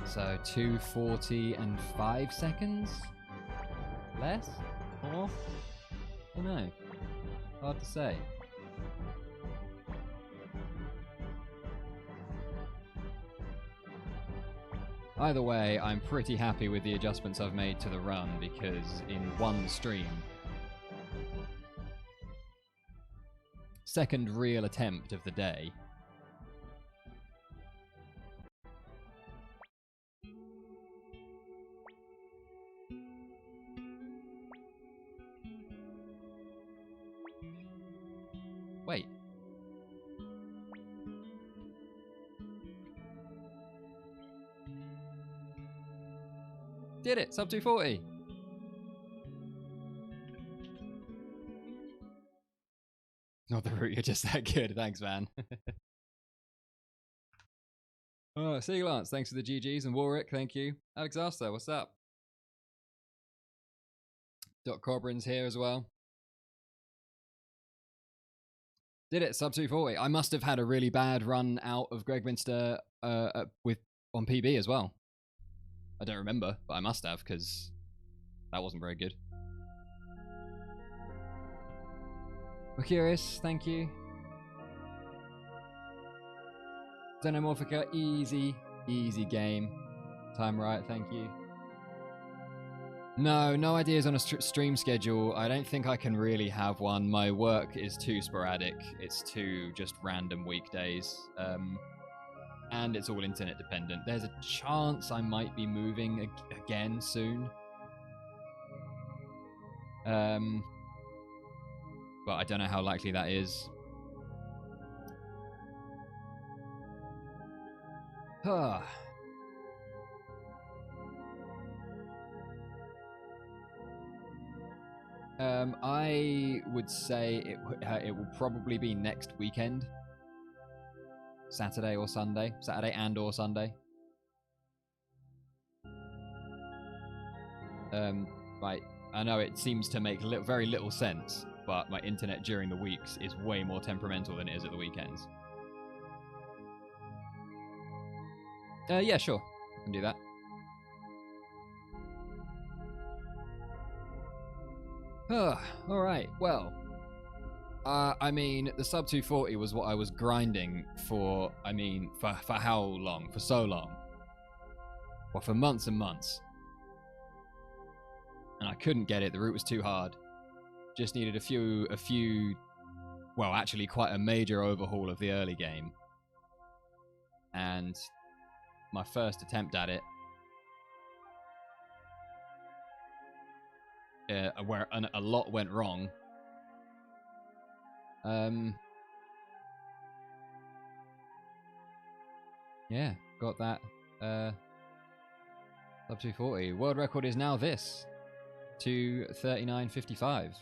S1: So 240 and 5 seconds? Less? More? I don't know. Hard to say. Either way, I'm pretty happy with the adjustments I've made to the run because in one stream, second real attempt of the day, wait. Did it! Sub 240! Not the route, you're just that good. Thanks, man. Oh, see you, Lance. Thanks for the GGs. And Warwick, thank you. Alex Asta, what's up? Doc Cobrin's here as well. Did it, sub 240. I must have had a really bad run out of Gregminster on PB as well. I don't remember, but I must have, because that wasn't very good. Mercurius, thank you. Xenomorphica, easy game. Time right, thank you. No ideas on a stream schedule. I don't think I can really have one. My work is too sporadic. It's too just random weekdays. And it's all internet dependent. There's a chance I might be moving again soon. But I don't know how likely that is. I would say it will probably be next weekend. Saturday or Sunday. Saturday and or Sunday. Like, I know it seems to make very little sense, but my internet during the weeks is way more temperamental than it is at the weekends. Yeah, sure. I can do that. Alright, well. I mean, the sub 240 was what I was grinding for, for how long? For so long. Well, for months and months. And I couldn't get it, the route was too hard. Just needed a few, well, actually quite a major overhaul of the early game. And my first attempt at it, where a lot went wrong. Yeah, got that. Sub 240. World record is now this. 2:39.55.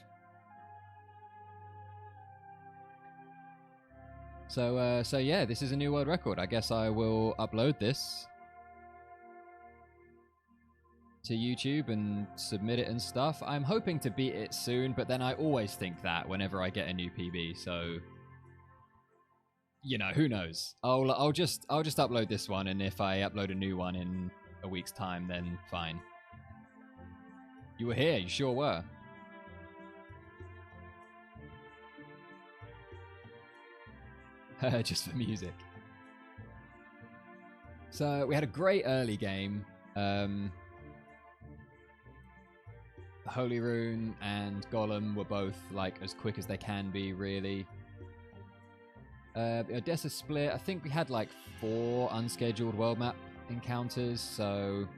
S1: So yeah, this is a new world record. I guess I will upload this to YouTube and submit it and stuff. I'm hoping to beat it soon, but then I always think that whenever I get a new PB, so you know, who knows? I'll just upload this one, and if I upload a new one in a week's time, then fine. You were here, you sure were. Just for music. So we had a great early game. Holy Rune and Golem were both like as quick as they can be, really. The Odessa split, I think we had like 4 unscheduled world map encounters, so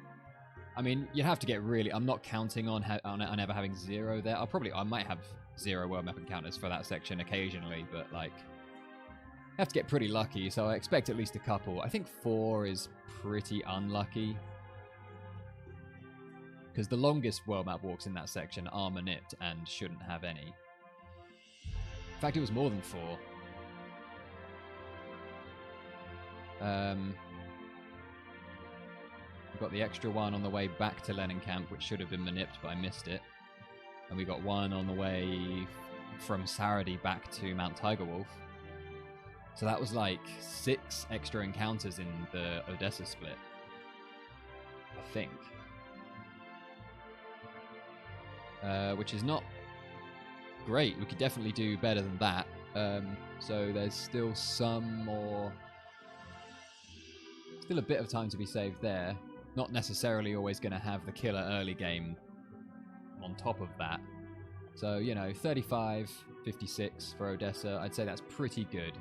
S1: I mean, you'd have to get really, I'm not counting on ever having 0 there. I might have 0 world map encounters for that section occasionally, but like I have to get pretty lucky, so I expect at least a couple. I think 4 is pretty unlucky, because the longest world map walks in that section are manipped and shouldn't have any. In fact, it was more than 4. We got the extra one on the way back to Lenin Camp, which should have been manipped, but I missed it. And we got one on the way from Saradi back to Mount Tiger Wolf. So that was like 6 extra encounters in the Odessa split, I think. Which is not great. We could definitely do better than that. So there's still some more... Still a bit of time to be saved there. Not necessarily always going to have the killer early game on top of that. So, you know, 35-56 for Odessa. I'd say that's pretty good.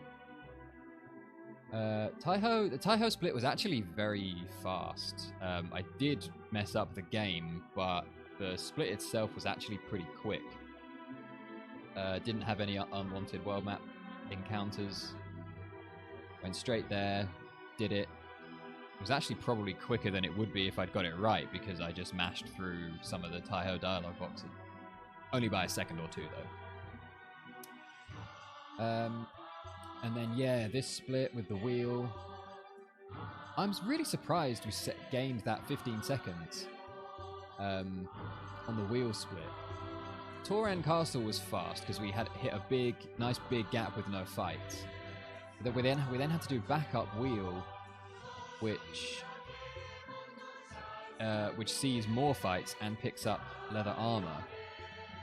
S1: The Taiho split was actually very fast. I did mess up the game, but the split itself was actually pretty quick. Didn't have any unwanted world map encounters. Went straight there, did it. It was actually probably quicker than it would be if I'd got it right, because I just mashed through some of the Taiho dialogue boxes. Only by a second or 2, though. And then, yeah, this split with the wheel. I'm really surprised we gained that 15 seconds on the wheel split. Toran Castle was fast because we had hit a nice big gap with no fights. But we then had to do backup wheel, which sees more fights and picks up leather armor.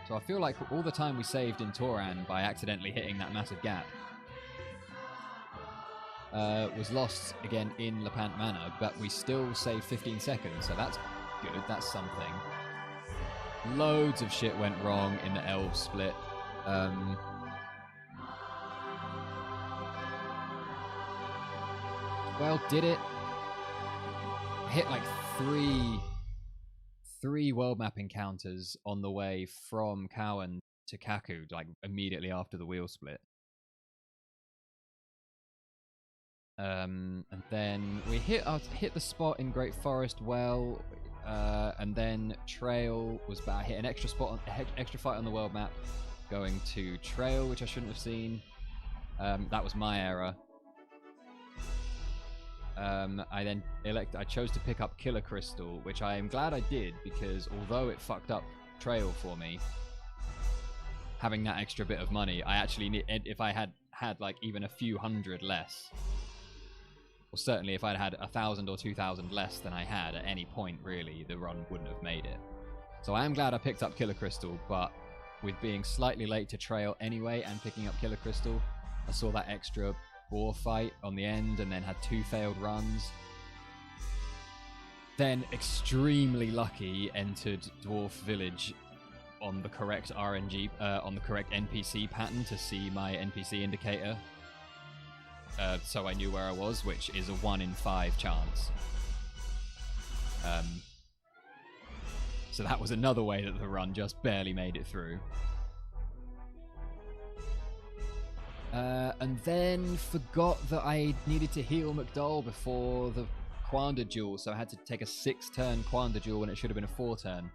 S1: So I feel like all the time we saved in Toran by accidentally hitting that massive gap was lost again in Lepant Manor, but we still saved 15 seconds, so that's good, that's something. Loads of shit went wrong in the Elves split. Well, did it? I hit like three world map encounters on the way from Cowan to Kaku, like immediately after the wheel split. And then we hit the spot in Great Forest well, and then Trail was bad. I hit an extra fight on the world map, going to Trail, which I shouldn't have seen. That was my error. I chose to pick up Killer Crystal, which I am glad I did, because although it fucked up Trail for me, having that extra bit of money, I actually need, if I had like even a few hundred less, or certainly if I'd had 1,000 or 2,000 less than I had at any point, really, the run wouldn't have made it. So I am glad I picked up Killer Crystal, but with being slightly late to Trail anyway and picking up Killer Crystal, I saw that extra boar fight on the end and then had 2 failed runs. Then extremely lucky entered Dwarf Village on the correct RNG, on the correct NPC pattern to see my NPC indicator. So I knew where I was, which is a 1 in 5 chance. So that was another way that the run just barely made it through. And then forgot that I needed to heal McDowell before the Quanda duel, so I had to take a 6-turn Quanda duel when it should have been a 4-turn.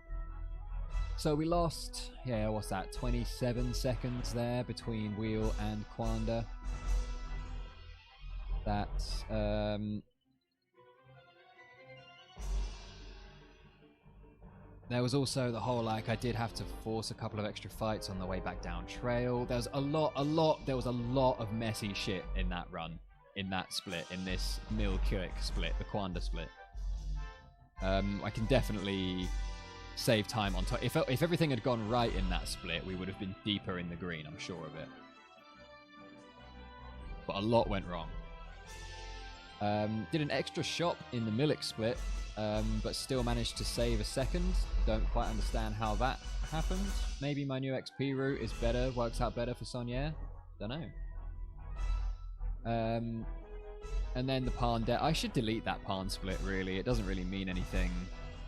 S1: So we lost, what's that, 27 seconds there between Wheel and Quanda. That's, there was also the whole, like, I did have to force a couple of extra fights on the way back down Trail. There was a lot of messy shit in that run, in that split, in this Mill-Killick split, the Quanda split. I can definitely save time on top. If everything had gone right in that split, we would have been deeper in the green, I'm sure of it. But a lot went wrong. Did an extra shop in the Millik split, but still managed to save a second. Don't quite understand how that happened. Maybe my new XP route is better, works out better for Sonier. Don't know. And then the Parn debt. I should delete that Parn split, really. It doesn't really mean anything.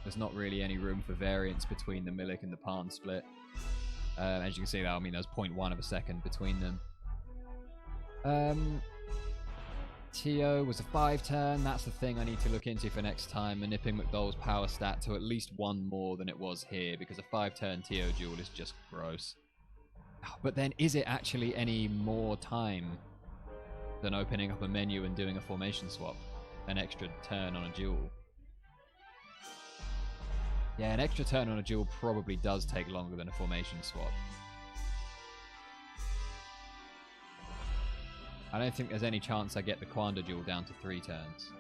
S1: There's not really any room for variance between the Millik and the Parn split. As you can see, I mean, there's 0.1 of a second between them. TO was a 5-turn. That's the thing I need to look into for next time. And nipping McDowell's power stat to at least 1 more than it was here, because a 5-turn TO duel is just gross. But then, is it actually any more time than opening up a menu and doing a formation swap? An extra turn on a duel. Yeah, an extra turn on a duel probably does take longer than a formation swap. I don't think there's any chance I get the Quanda duel down to 3 turns.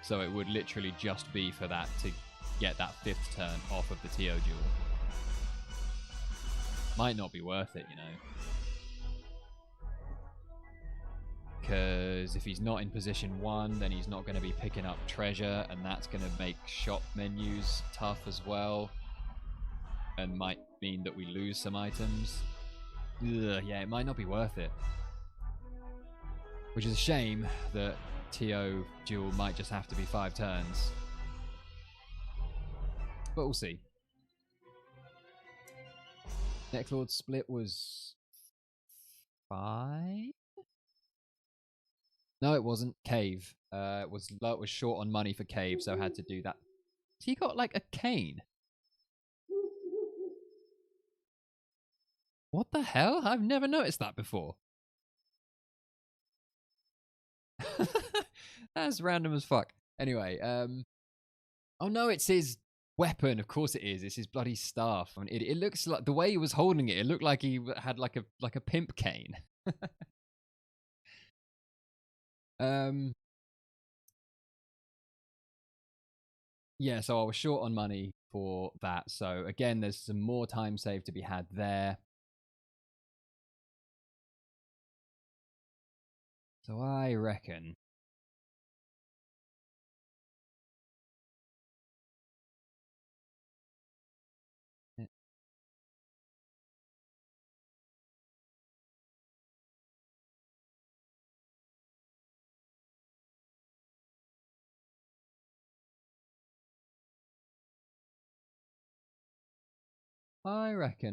S1: So it would literally just be for that to get that 5th turn off of the TO duel. Might not be worth it, you know. Because if he's not in position 1, then he's not going to be picking up treasure, and that's going to make shop menus tough as well. And might mean that we lose some items. Ugh, yeah, it might not be worth it. Which is a shame that TO duel might just have to be 5 turns. But we'll see. Necklord split was 5? No, it wasn't. Cave. It was short on money for Cave, so had to do that. He got like a cane. What the hell? I've never noticed that before. That's random as fuck. Anyway, oh no, it's his weapon. Of course it is. It's his bloody staff. I mean, it looks like the way he was holding it. It looked like he had like a pimp cane. Yeah, so I was short on money for that. So again, there's some more time saved to be had there. So I reckon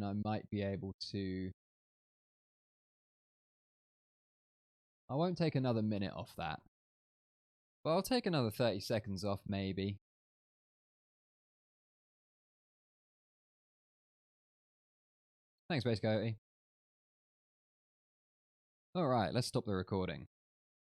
S1: I might be able to. I won't take another minute off that. But I'll take another 30 seconds off, maybe. Thanks, Space Coyote. Alright, let's stop the recording.